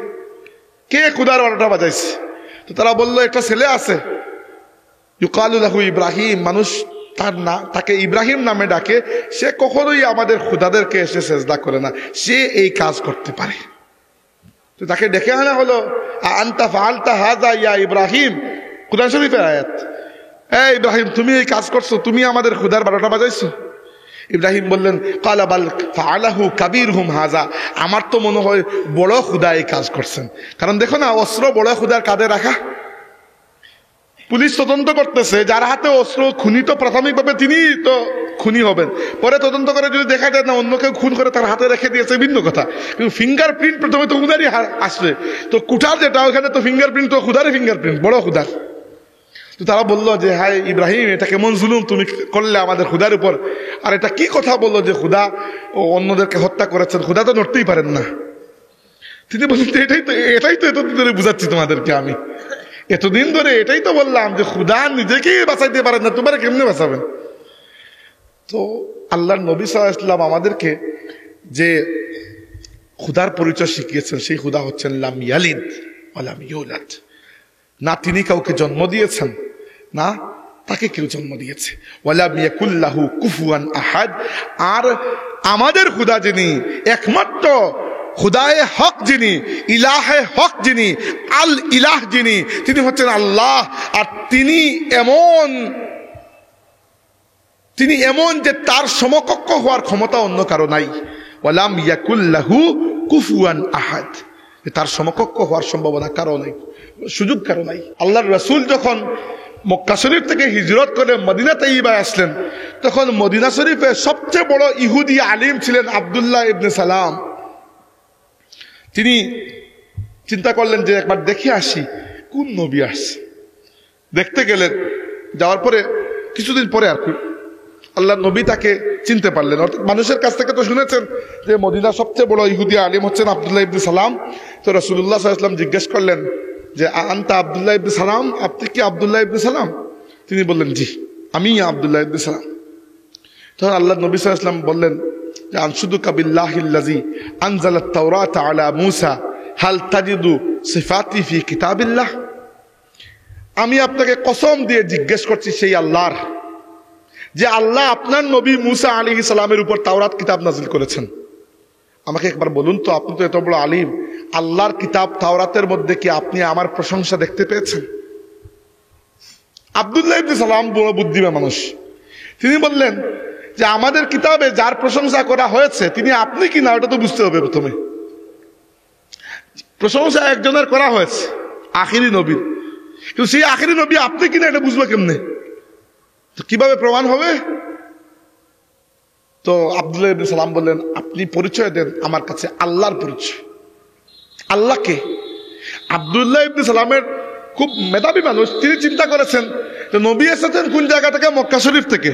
Speaker 1: কে খুদার 12টা বাজাইছে? তো তারা বললো একটা ছেলে আছে ইউকালু লাহু ইব্রাহিম, মানুষ তাকে ইব্রাহিম নামে ডাকে, সে কখনোই আমাদের খুদাদেরকে এসে সেজদা করে না, সে এই কাজ করতে পারে। তো তাকে ডেকে আনা হলো, আনতা ফাআলতা হাযা ইয়া ইব্রাহিম, কুরআন শরীফের আয়াত। এই ইব্রাহিম, তুমি এই কাজ করছো, তুমি আমাদের খুদার 12টা বাজাইছো? ইব্রাহিম বললেন ক্বালা বাল ফাআলাহু কাবীরহুম হাযা, আমার তো মনে হয় বড় খুদা এই কাজ করছেন। কারণ দেখো না, অস্ত্র বড় খুদার কাঁধে রাখা। পুলিশ তদন্ত করতেছে, যার হাতে অস্ত্র, খুনি তো প্রাথমিকভাবে তিনি তো খুনি হবেন, পরে তদন্ত করে যদি দেখা যায় না অন্য কেউ খুন করে তার হাতে রেখে দিয়েছে ভিন্ন কথা, কিন্তু ফিঙ্গারপ্রিন্ট প্রথমে তো খুদারই আসবে। তো কুঠার যেটা, ওখানে তো ফিঙ্গারপ্রিন্ট তো খুদারই ফিঙ্গারপ্রিন্ট, বড় খুদার। তো তারা বললো যে হায় ইব্রাহিম, এটা কেমন জুলুম তুমি করলে আমাদের খুদার উপর। আর এটা কি কথা বললো যে খুদা অন্যদেরকে হত্যা করেছেন, খুদা তো নড়তেই পারেন না। তিনি বলছেন এটাই তো এতদিন ধরে বুঝাচ্ছি তোমাদেরকে, আমি এতদিন ধরে এটাই তো বললাম যে খুদা নিজেকেই বাঁচাইতে পারেন না, তোমার কেমনে বাঁচাবেন? তো আল্লাহর নবী সাল্লাল্লাহু আলাইহি ওয়াসাল্লাম আমাদেরকে যে খুদার পরিচয় শিখিয়েছেন, সেই খুদা হচ্ছেন লাম ইয়ালিদ ওয়া লাম ইউলাদ, না তিনি কাউকে জন্ম দিয়েছেন না তাকে কেউ জন্ম দিয়েছে। ওয়ালাম ইয়াকুল লাহু কুফুয়ান আহাদ, আর আমাদের খুদা যিনি, একমাত্র খুদায়ে হক যিনি, ইলাহে হক যিনি, আল ইলাহ যিনি, তিনি হচ্ছেন আল্লাহ। আর তিনি এমন যে তার সমকক্ষ হওয়ার ক্ষমতা অন্য কারো নাই। ওয়ালাম ইয়াকুল লাহু কুফুয়ান আহাদ, তার সমকক্ষ হওয়ার সম্ভাবনা কারো নাই, সুযোগ কারো নাই। আল্লাহর রাসূল যখন মক্কা শরীফ থেকে হিজরত করে মদিনা তাইয়্যিবায় আসলেন, তখন মদিনা শরীফে সবচেয়ে বড় ইহুদি আলিম ছিলেন আব্দুল্লাহ ইবনে সালাম। তিনি চিন্তা করলেন যে একবার দেখে আসি কোন নবী আসছে। দেখতে গেলেন, যাওয়ার পরে কিছুদিন পরে আর কি আল্লাহ নবী তাকে চিনতে পারলেন। অর্থাৎ মানুষের কাছ থেকে তো শুনেছেন যে মদিনার সবচেয়ে বড় ইহুদি আলিম হচ্ছেন আব্দুল্লাহ ইবনে সালাম। তো রাসূলুল্লাহ সাল্লাল্লাহু আলাইহি ওয়াসাল্লাম জিজ্ঞেস করলেন যে আনতা আব্দুল্লাহ ইবনে সালাম, আপনি কি আব্দুল্লাহ ইবনে সালাম? তিনি বললেন জি, আমি আব্দুল্লাহ ইবনে সালাম। তখন আল্লাহ নবী সাল্লাল্লাহু আলাইহি ওয়াসাল্লাম বললেন যে আনশুদুকা বিল্লাহিল্লাযী আনজালাত তাওরাতা আলা মূসা হাল তাজিদু সিফাতি ফি কিতাবিল্লাহ, আমি আপনাকে কসম দিয়ে জিজ্ঞেস করছি সেই আল্লাহর, যে আল্লাহ আপনার নবী মূসা আলাইহিস সালামের উপর তাওরাত কিতাব নাজিল করেছেন। আমাকে একবার বলুন তো, আপনি তো এত বড় আলিম, আল্লাহর কিতাব তাওরাতের মধ্যে কি আপনি আমার প্রশংসা দেখতে পেয়েছেন? আব্দুল্লাহ ইবনে সালাম বড় বুদ্ধিমান মানুষ, তিনি বললেন যে আমাদের কিতাবে যার প্রশংসা করা হয়েছে তিনি আপনি কি না, ওটা তো বুঝতে হবে। প্রথমে প্রশংসা একজনের করা হয়েছে, আখিরি নবীর, কিন্তু সেই আখিরি নবী আপনি কিনা এটা বুঝবে কেমনে? তো কিভাবে প্রমাণ হবে? তো আব্দুল্লাহ ইবনে সালাম বললেন আপনি পরিচয় দেন আমার কাছে আল্লাহর পরিচয়। আল্লাহকে? আব্দুল্লাহ ইবনে সালামের খুব মেধাবী মানুষ, তিনি চিন্তা করেছেন যে নবী এসেছেন কোন জায়গা থেকে? মক্কা শরীফ থেকে।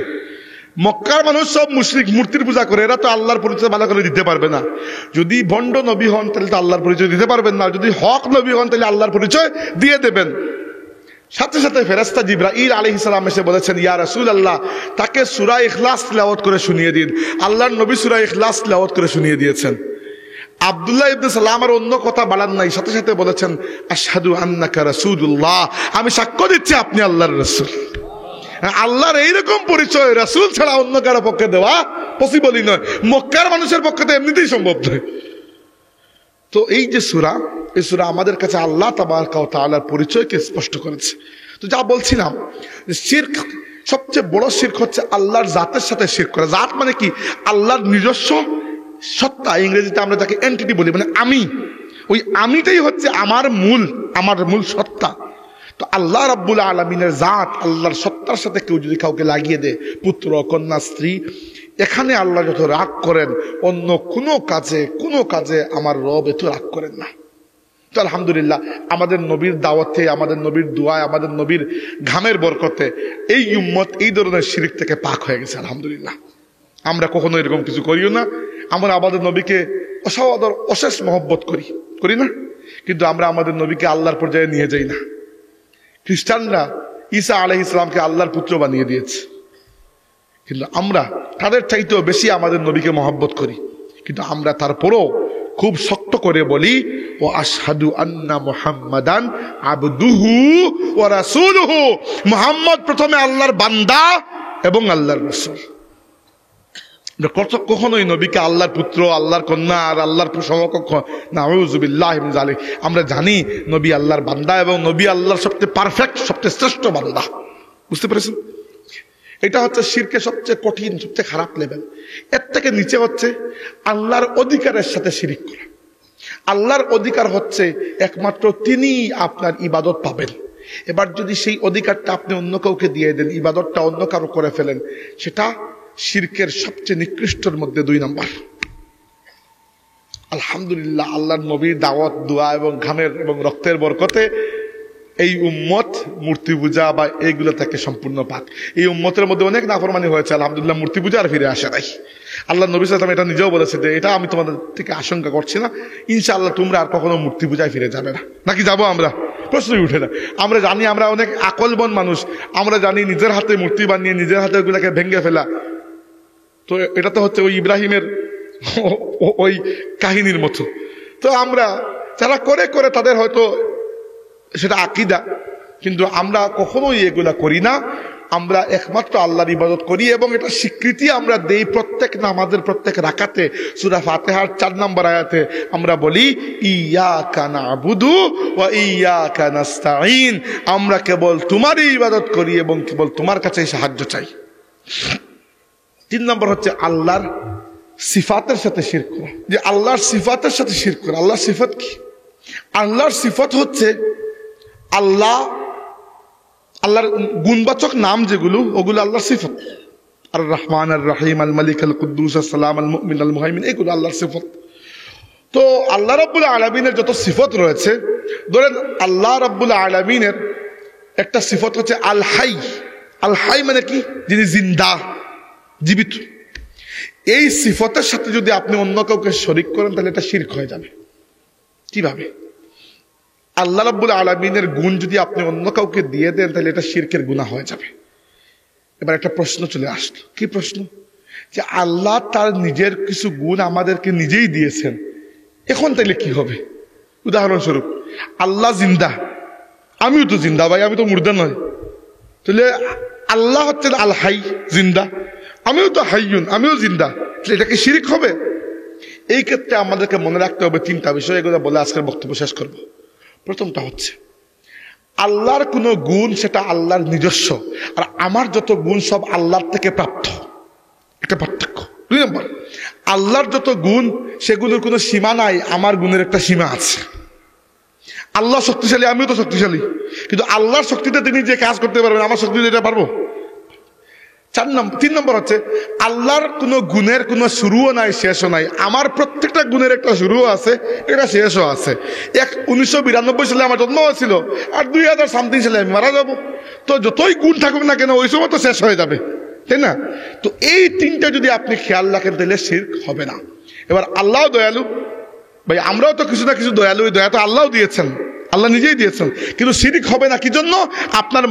Speaker 1: মক্কার মানুষ সব মুশরিক, মূর্তির পূজা করে, এরা তো আল্লাহর পরিচয় ভালো করে দিতে পারবে না। যদি ভণ্ড নবী হন তাহলে তো আল্লাহর পরিচয় দিতে পারবেন না, যদি হক নবী হন তাহলে আল্লাহর পরিচয় দিয়ে দেবেন। সাথে সাথে ফেরেশতা জিবরাইল আলাইহিস সালাম এসে বলেছেন, ইয়া রাসূলুল্লাহ, তাকে সূরা ইখলাস তিলাওয়াত করে শুনিয়ে দিন। আল্লাহর নবী সূরা ইখলাস তিলাওয়াত করে শুনিয়ে দিয়েছেন। আব্দুল্লাহ ইবনে সালামের অন্য কথা বলার নাই, সাথে সাথে বলেছেন, আশহাদু আন্নাকা রাসূলুল্লাহ, আমি সাক্ষ্য দিচ্ছি আপনি আল্লাহর রাসূল। আল্লাহর এইরকম পরিচয় রাসূল ছাড়া অন্য কারো পক্ষে দেওয়া পসিবলই নয়, মক্কার মানুষের পক্ষে তো এমনিতেই সম্ভব নয়। তো এই যে সূরা, এই সূরা আমাদের কাছে আল্লাহ তাবারaka ওয়া তাআলার পরিচয়কে স্পষ্ট করেছে। তো যা বলছিলাম, শিরক, সবচেয়ে বড় শিরক হচ্ছে আল্লাহর জাতের সাথে শিরক করা। জাত মানে কি? আল্লাহর নিজস্ব সত্তা, ইংরেজিতে আমরা তাকে এন্টিটি বলি, মানে আমি, ওই আমিটাই হচ্ছে আমার মূল সত্তা। তো আল্লাহ রাব্বুল আলামিনের জাত, আল্লাহর সত্তার সাথে কেউ যদি কাউকে লাগিয়ে দেয়, পুত্র, কন্যা, স্ত্রী, এখানে আল্লাহ যত রাগ করেন, অন্য কোনো কাজে আমার রব এত রাগ করেন না। তো আলহামদুলিল্লাহ, আমাদের নবীর দাওয়াতে, আমাদের নবীর দুআয়, আমাদের নবীর ঘামের বরকতে এই উম্মত এই ধরনের শিরক থেকে পাক হয়ে গেছে আলহামদুলিল্লাহ। আমরা কখনো এরকম কিছু করিও না। আমরা আমাদের নবীকে অসাধারণ অশেষ মহব্বত করি না, কিন্তু আমরা আমাদের নবীকে আল্লাহর পর্যায়ে নিয়ে যাই না। খ্রিস্টানরা ঈসা আলাইহিস সালামকে আল্লাহর পুত্র বানিয়ে দিয়েছে, কিন্তু আমরা তাদের চাইতেও বেশি আমাদের নবীকে মহব্বত করি। কিন্তু আমরা তারপরও খুব শক্ত করে বলি, ও আশহাদু আন্না মুহাম্মাদান আবদুহু ওয়া রাসূলুহু, মুহাম্মদ প্রথমে আল্লাহর বান্দা এবং আল্লাহর রাসূল। কখনোই নবীকে আল্লাহর পুত্র, আল্লাহর কন্যা আর আল্লাহর সমকক্ষ, নাউযু বিল্লাহি মিন যালিক। আমরা জানি নবী আল্লাহর বান্দা এবং নবী আল্লাহর সবচেয়ে পারফেক্ট, সবচেয়ে শ্রেষ্ঠ বান্দা। বুঝতে পেরেছেন? এটা হচ্ছে শিরকের সবচেয়ে কঠিন, সবচেয়ে খারাপ লেভেল। এর থেকে নিচে হচ্ছে আল্লাহর অধিকারের সাথে শিরিক করা। আল্লাহর অধিকার হচ্ছে একমাত্র তিনি আপনার ইবাদত পাবেন। এবার যদি সেই অধিকারটা আপনি অন্য কাউকে দিয়ে দেন, ইবাদতটা অন্য কারো করে ফেলেন, সেটা শিরকের সবচেয়ে নিকৃষ্টর মধ্যে 2 নম্বর। আলহামদুলিল্লাহ, আল্লাহর নবীর দাওয়াত, দোয়া এবং ঘামের এবং রক্তের বরকতে এই উম্মত মূর্তি পূজা বা এইগুলো থেকে সম্পূর্ণ পাক। এই উম্মতের মধ্যে অনেক নাফরমানি হয়েছে, আলহামদুলিল্লাহ, মূর্তি পূজা আর ফিরে আসে নাই। আল্লাহ নবী সাল্লাল্লাহু আলাইহি ওয়াসাল্লাম এটা নিজেও বলেছে যে এটা আমি তোমাদের থেকে আশঙ্কা করছি না, ইনশাআল্লাহ তোমরা আর কখনো মূর্তি পূজায় ফিরে যাবে না। নাকি যাবো আমরা? প্রশ্নই উঠে না। আমরা জানি, আমরা অনেক আকলবান মানুষ, আমরা জানি নিজের হাতে মূর্তি বানিয়ে নিজের হাতে ওইগুলাকে ভেঙে ফেলা, তো এটা তো হচ্ছে ওই ইব্রাহিমের ওই কাহিনীর মতো। তো আমরা যারা করে তাদের হয়তো সেটা আকীদা, কিন্তু আমরা কখনোই এগুলা করি না। আমরা একমাত্র আল্লাহর ইবাদত করি এবং এটা স্বীকৃতি আমরা দেই প্রত্যেক নামাজের প্রত্যেক রাকাতে। সূরা ফাতিহার 4 নম্বর আয়াতে আমরা বলি, ইয়াকা না'বুদু ওয়া ইয়াকা নাস্তাঈন, আমরা কেবল তোমারই ইবাদত করি এবং কেবল তোমার কাছেই সাহায্য চাই। 3 নম্বর হচ্ছে আল্লাহর সিফাতের সাথে শিরক করা। যে আল্লাহর সিফাতের সাথে শিরক করা। আল্লাহর সিফাত কি? আল্লাহর সিফাত হচ্ছে আল্লাহর গুণবাচক নাম যেগুলো, ওগুলো আল্লাহর সিফাত। আর রহমান, আর রহিম, আল মালিক, আল কুদ্দুস, আসসালাম, আল মুমিন, আল মুহাইমিন, এগুলো আল্লাহর সিফাত। তো আল্লাহ রাব্বুল আলামিনের যত সিফত রয়েছে, ধরেন আল্লাহ রাব্বুল আলামিনের একটা সিফত হচ্ছে আল হাই। আল হাই মানে কি? যিনি জিন্দা, জীবিত। এই সিফতের সাথে যদি আপনি অন্য কাউকে শরীক করেন, তাহলে এটা শিরক হয়ে যাবে। কিভাবে? আল্লাহ রাব্বুল আলামিনের গুণ যদি আপনি অন্য কাউকে দিয়ে দেন, তাহলে এটা শিরকের গুনাহ হয়ে যাবে। এবার একটা প্রশ্ন চলে আসলো। কি প্রশ্ন? যে আল্লাহ তার নিজের কিছু গুণ আমাদেরকে নিজেই দিয়েছেন, এখন তাইলে কি হবে? উদাহরণস্বরূপ, আল্লাহ জিন্দা, আমিও তো জিন্দা ভাই, আমি তো মুর্দা নয়। তাহলে আল্লাহ হচ্ছেন আল হাই, জিন্দা, আমিও তো হাইয়ুন, আমিও জিন্দা, এটা কি শিরক হবে? এই ক্ষেত্রে আমাদেরকে মনে রাখতে হবে 3টা বিষয়, এগুলো বলে আজকের বক্তব্য শেষ করব। প্রথমটা হচ্ছে আল্লাহর কোনো গুণ সেটা আল্লাহর নিজস্ব, আর আমার যত গুণ সব আল্লাহর থেকে প্রাপ্ত, একটা পার্থক্য। 2 নম্বর, আল্লাহর যত গুণ সেগুলোর কোনো সীমা নাই, আমার গুণের একটা সীমা আছে। আল্লাহ শক্তিশালী, আমিও তো শক্তিশালী, কিন্তু আল্লাহর শক্তিতে তিনি যে কাজ করতে পারবেন, আমার শক্তিতে এটা পারবো? 3 নম্বর হচ্ছে আল্লাহর কোনো গুণের কোনো শুরুও নাই, শেষও নাই। আমার প্রত্যেকটা গুণের একটা শুরুও আছে, এটা শেষও আছে। 1992 সালে আমার জন্ম হয়েছিল, আর 2000 সালে আমি মারা যাব। তো যতই গুণ থাকুক না কেন, ওই সময় তো শেষ হয়ে যাবে, তাই না? তো এই 3টা যদি আপনি খেয়াল রাখেন, তাহলে শিরক হবে না। এবার আল্লাহ দয়ালু, ভাই আমরাও তো কিছু না কিছু দয়ালু, দয়া তো আল্লাহ দিয়েছেন। আল্লাহ নিজেই দিয়েছেন, কিন্তু শিরক হবে না। কি জন্য? আপনার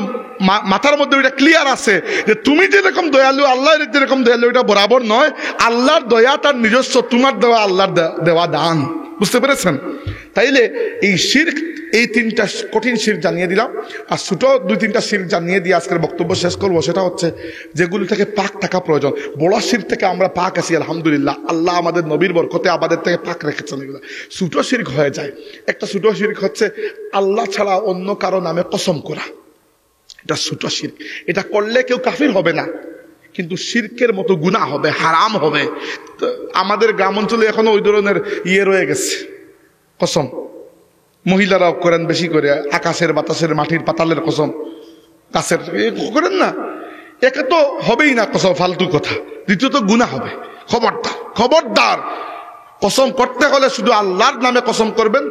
Speaker 1: মাথার মধ্যে ওইটা ক্লিয়ার আছে যে তুমি যেরকম দয়ালু, আল্লাহ যেরকম দয়ালু, এটা বরাবর নয়। আল্লাহর দয়া তার নিজস্ব, তোমার দেওয়া আল্লাহর দেওয়া দান। বুঝতে পেরেছেন? তাইলে এই শিরক, এই তিনটা কঠিন শিরক জানিয়ে দিলাম। আর ছোট 2-3টা শিরক জানিয়ে দিয়ে আজকের বক্তব্য শেষ করবো। সেটা হচ্ছে যেগুলি থেকে পাক থাকা প্রয়োজন। বড় শিরক থেকে আমরা পাক আছি আলহামদুলিল্লাহ, আল্লাহ আমাদের নবীর বরকতে আমাদের থেকে পাক রেখেছেন। এগুলো ছোট শিরক হয়ে যায়। একটা ছোট শিরক হচ্ছে আল্লাহ ছাড়া অন্য কারো নামে কসম করা। এটা ছোট শিরক। এটা করলে কেউ কাফির হবে না, কিন্তু শিরকের মতো গুনাহ হবে, হারাম হবে। আমাদের গ্রাম অঞ্চলে এখনো ওই ধরনের রয়ে গেছে কসম। মহিলারাও করেন বেশি করে, আকাশের, বাতাসের, মাটির, পাতালের কসম, গাছের করেন না। একে তো হবেই না কসম, ফালতু কথা। দ্বিতীয়ত গুনাহ হবে। খবরদার, খবরদার, কসম করতে হলে শুধু আল্লাহর নামে কসম করবেন,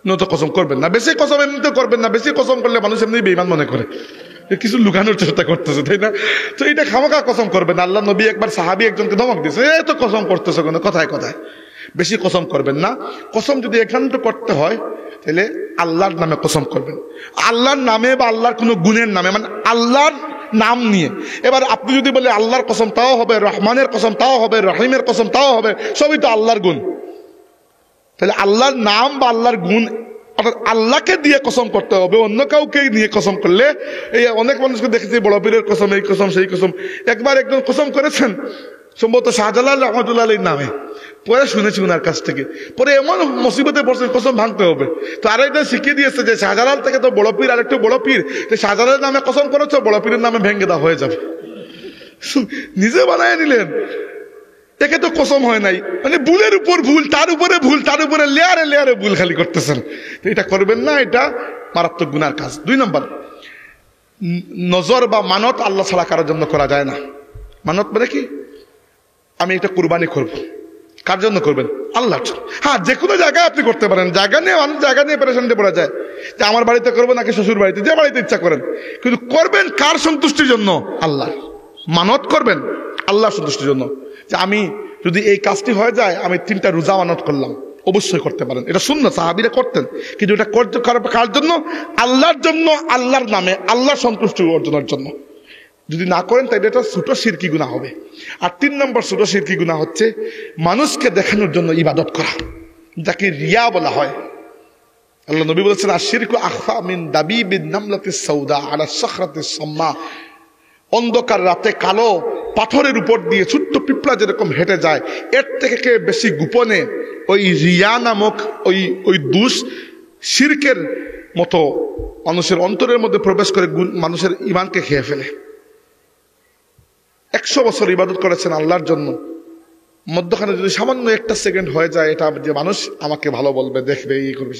Speaker 1: নত কসম করবেন না। বেশি কসম এমনিতে করবেন না। বেশি কসম করলে মানুষ এমনি বেঈমান মনে করে, কিছু লুকানোর চেষ্টা করতেছে, তাই না? তো এটা খামাখা কসম করবেন। আল্লাহ নবী একবার সাহাবী একজনকে ধমক দিয়েছে, এই তো কসম করতেছে কোনো কথায় কথায়। বেশি কসম করবেন না। কসম যদি একান্ত করতে হয় তাহলে আল্লাহর নামে কসম করবেন। আল্লাহর নামে বা আল্লাহর কোনো গুণের নামে, মানে আল্লাহর নাম নিয়ে। এবার আপনি যদি বলে আল্লাহর কসম, তাও হবে। রহমানের কসম, তাও হবে। রহিমের কসম, তাও হবে। সবই তো আল্লাহর গুণ। তাহলে আল্লাহর নাম বা আল্লাহর গুণ, অর্থাৎ আল্লাহকে দিয়ে কসম করতে হবে। অন্য কাউকে নিয়ে কসম করলে, এই অনেক মানুষকে দেখেছি বড় পীরের কসম, এই কসম, সেই কসম। একবার একজন কসম করেছেন সম্ভবত শাহজালাল রহমতুল্লাহ আলাইহির নামে। পরে শুনেছি ওনার কাছ থেকে, পরে এমন মুসিবতে পড়ছেন কসম ভাঙতে হবে। তো আরেকজন শিখিয়ে দিয়েছে যে শাহজালাল থেকে তো বড় পীর, আরেকটু বড় পীর, শাহজালালের নামে কসম করেছ, বড় পীরের নামে ভেঙে দেওয়া হয়ে যাবে। নিজে বানায় নিলেন। একে তো কসম হয় নাই, মানে ভুলের উপর ভুল, তার উপরে ভুল, তার উপরে লেয়ারে লেয়ারে ভুল খালি করতেছেন। তো এটা করবেন না, এটা মারাত্মক গুনার কাজ। 2 নম্বর, নজর বা মানত আল্লাহ ছাড়া কারোর জন্য করা যায় না। মানত মানে কি? আমি এটা কুরবানি করব। কার জন্য করবেন? আল্লাহর জন্য। হ্যাঁ, যে কোনো জায়গায় আপনি করতে পারেন। জায়গা নিয়ে, মানুষ জায়গা নিয়ে পেরেশানিতে পড়া যায় যে আমার বাড়িতে করবো নাকি শ্বশুর বাড়িতে, যে বাড়িতে ইচ্ছা করেন। কিন্তু করবেন কার সন্তুষ্টির জন্য? আল্লাহ। মানত করবেন আল্লাহর সন্তুষ্টির জন্য, যে আমি যদি এই কাজটি হয়ে যায়, আমি 3টা রোজা মানত করলাম। অবশ্যই করতে পারেন, এটা সুন্নাত, সাহাবীরা করতেন। কিন্তু এটা করতে কার জন্য? আল্লাহর জন্য, আল্লাহর নামে, আল্লাহর সন্তুষ্টি অর্জনের জন্য। যদি না করেন তাহলে এটা ছোট শিরকি গুনাহ হবে। আর 3 নম্বর ছোট শিরকি গুনাহ হচ্ছে মানুষকে দেখানোর জন্য ইবাদত করা, যাকে রিয়া বলা হয়। আল্লাহ নবী বলেছেন, আশ-শিরকু আখফা মিন দাবিবিন নামলাতিস সাউদা আলা সাখরাতিস সাম্মা। অন্ধকার রাতে কালো পাথরের উপর দিয়ে ছোট্ট পিঁপড়া যেরকম হেঁটে যায়, এর থেকে বেশি গোপনে ওই রিয়া নামক ওই দুষ, শিরকের মতো মানুষের অন্তরের মধ্যে প্রবেশ করে মানুষের ঈমানকে খেয়ে ফেলে। 100 বছর ইবাদত করেছেন আল্লাহর জন্য, মধ্যখানে যদি সামান্য 1টা সেকেন্ড হয়ে যায়, এটা যে মানুষ আমাকে ভালো বলবে, দেখবে, এই করবে,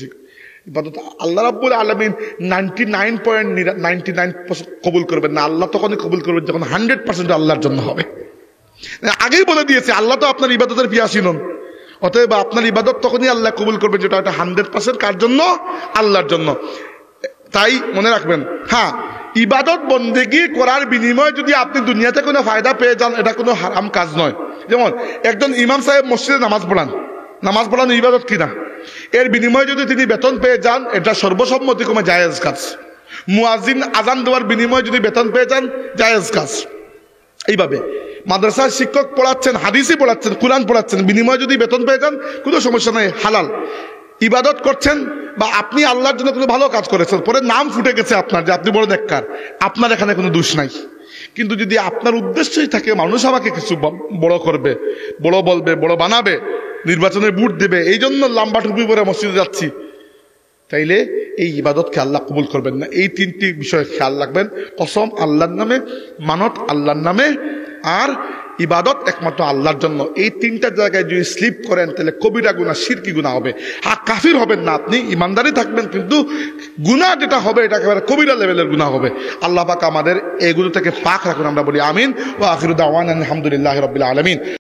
Speaker 1: ইবাদত আল্লাহ রাব্বুল আলামিন 99.99% কবুল করবেন না। আল্লাহ তখনই কবুল করবেন যখন 100% আল্লাহর জন্য হবে। আগেই বলে দিয়েছে, আল্লাহ তো আপনার ইবাদতের পিয়াসী নন। অতএব আপনার ইবাদত তখনই আল্লাহ কবুল করবেন যেটা 100% কার জন্য? আল্লাহর জন্য। তাই মনে রাখবেন, হ্যাঁ, ইবাদত বন্দেগী করার বিনিময়ে যদি আপনি দুনিয়াতে কোনো ফায়দা পেয়ে যান, এটা কোনো হারাম কাজ নয়। যেমন একজন ইমাম সাহেব মসজিদে নামাজ পড়ান ইবাদত কিনা, এর বিনিময়ে যদি তিনি বেতন পেয়ে যান, এটা সর্বসম্মতিক্রমে জায়েজ কাজ। মুয়াজ্জিন আজান দেওয়ার বিনিময়ে যদি বেতন পেয়ে যান, জায়েজ কাজ। এইভাবে মাদ্রাসার শিক্ষক পড়াচ্ছেন, হাদিসই পড়াচ্ছেন, কুরআন পড়াচ্ছেন, বিনিময়ে যদি বেতন পেয়ে যান, কোনো সমস্যা নাই, হালাল। ইবাদত করছেন বা আপনি আল্লাহর জন্য কোনো ভালো কাজ করেছেন, পরে নাম ফুটে গেছে আপনার যে আপনি বড় নেককার, আপনার এখানে কোনো দোষ নাই। কিন্তু যদি আপনার উদ্দেশ্যই থাকে মানুষ আমাকে কিছু বড় করবে, বড় বলবে, বড় বানাবে, নির্বাচনে ভোট দেবে, এই জন্য লম্বা টুপি পরে মসজিদে যাচ্ছি, তাইলে এই ইবাদতকে আল্লাহ কবুল করবেন না। এই 3টি বিষয়ে খেয়াল রাখবেন। কসম আল্লাহর নামে, মানত আল্লাহর নামে, আর ইবাদত একমাত্র আল্লাহর জন্য। এই 3টা জায়গায় যদি স্লিপ করেন তাহলে কবিরা গুনাহ, শিরকি গুনাহ হবে। হ্যাঁ, কাফির হবেন না, আপনি ইমানদারি থাকবেন, কিন্তু গুনাহ যেটা হবে এটা একেবারে কবিরা লেভেলের গুনাহ হবে। আল্লাহ পাক আমাদের এগুলো থেকে পাক রাখুন, আমরা বলি আমিন। ওয়া আখিরু দাওয়ানা আলহামদুলিল্লাহি রাব্বিল আলামিন।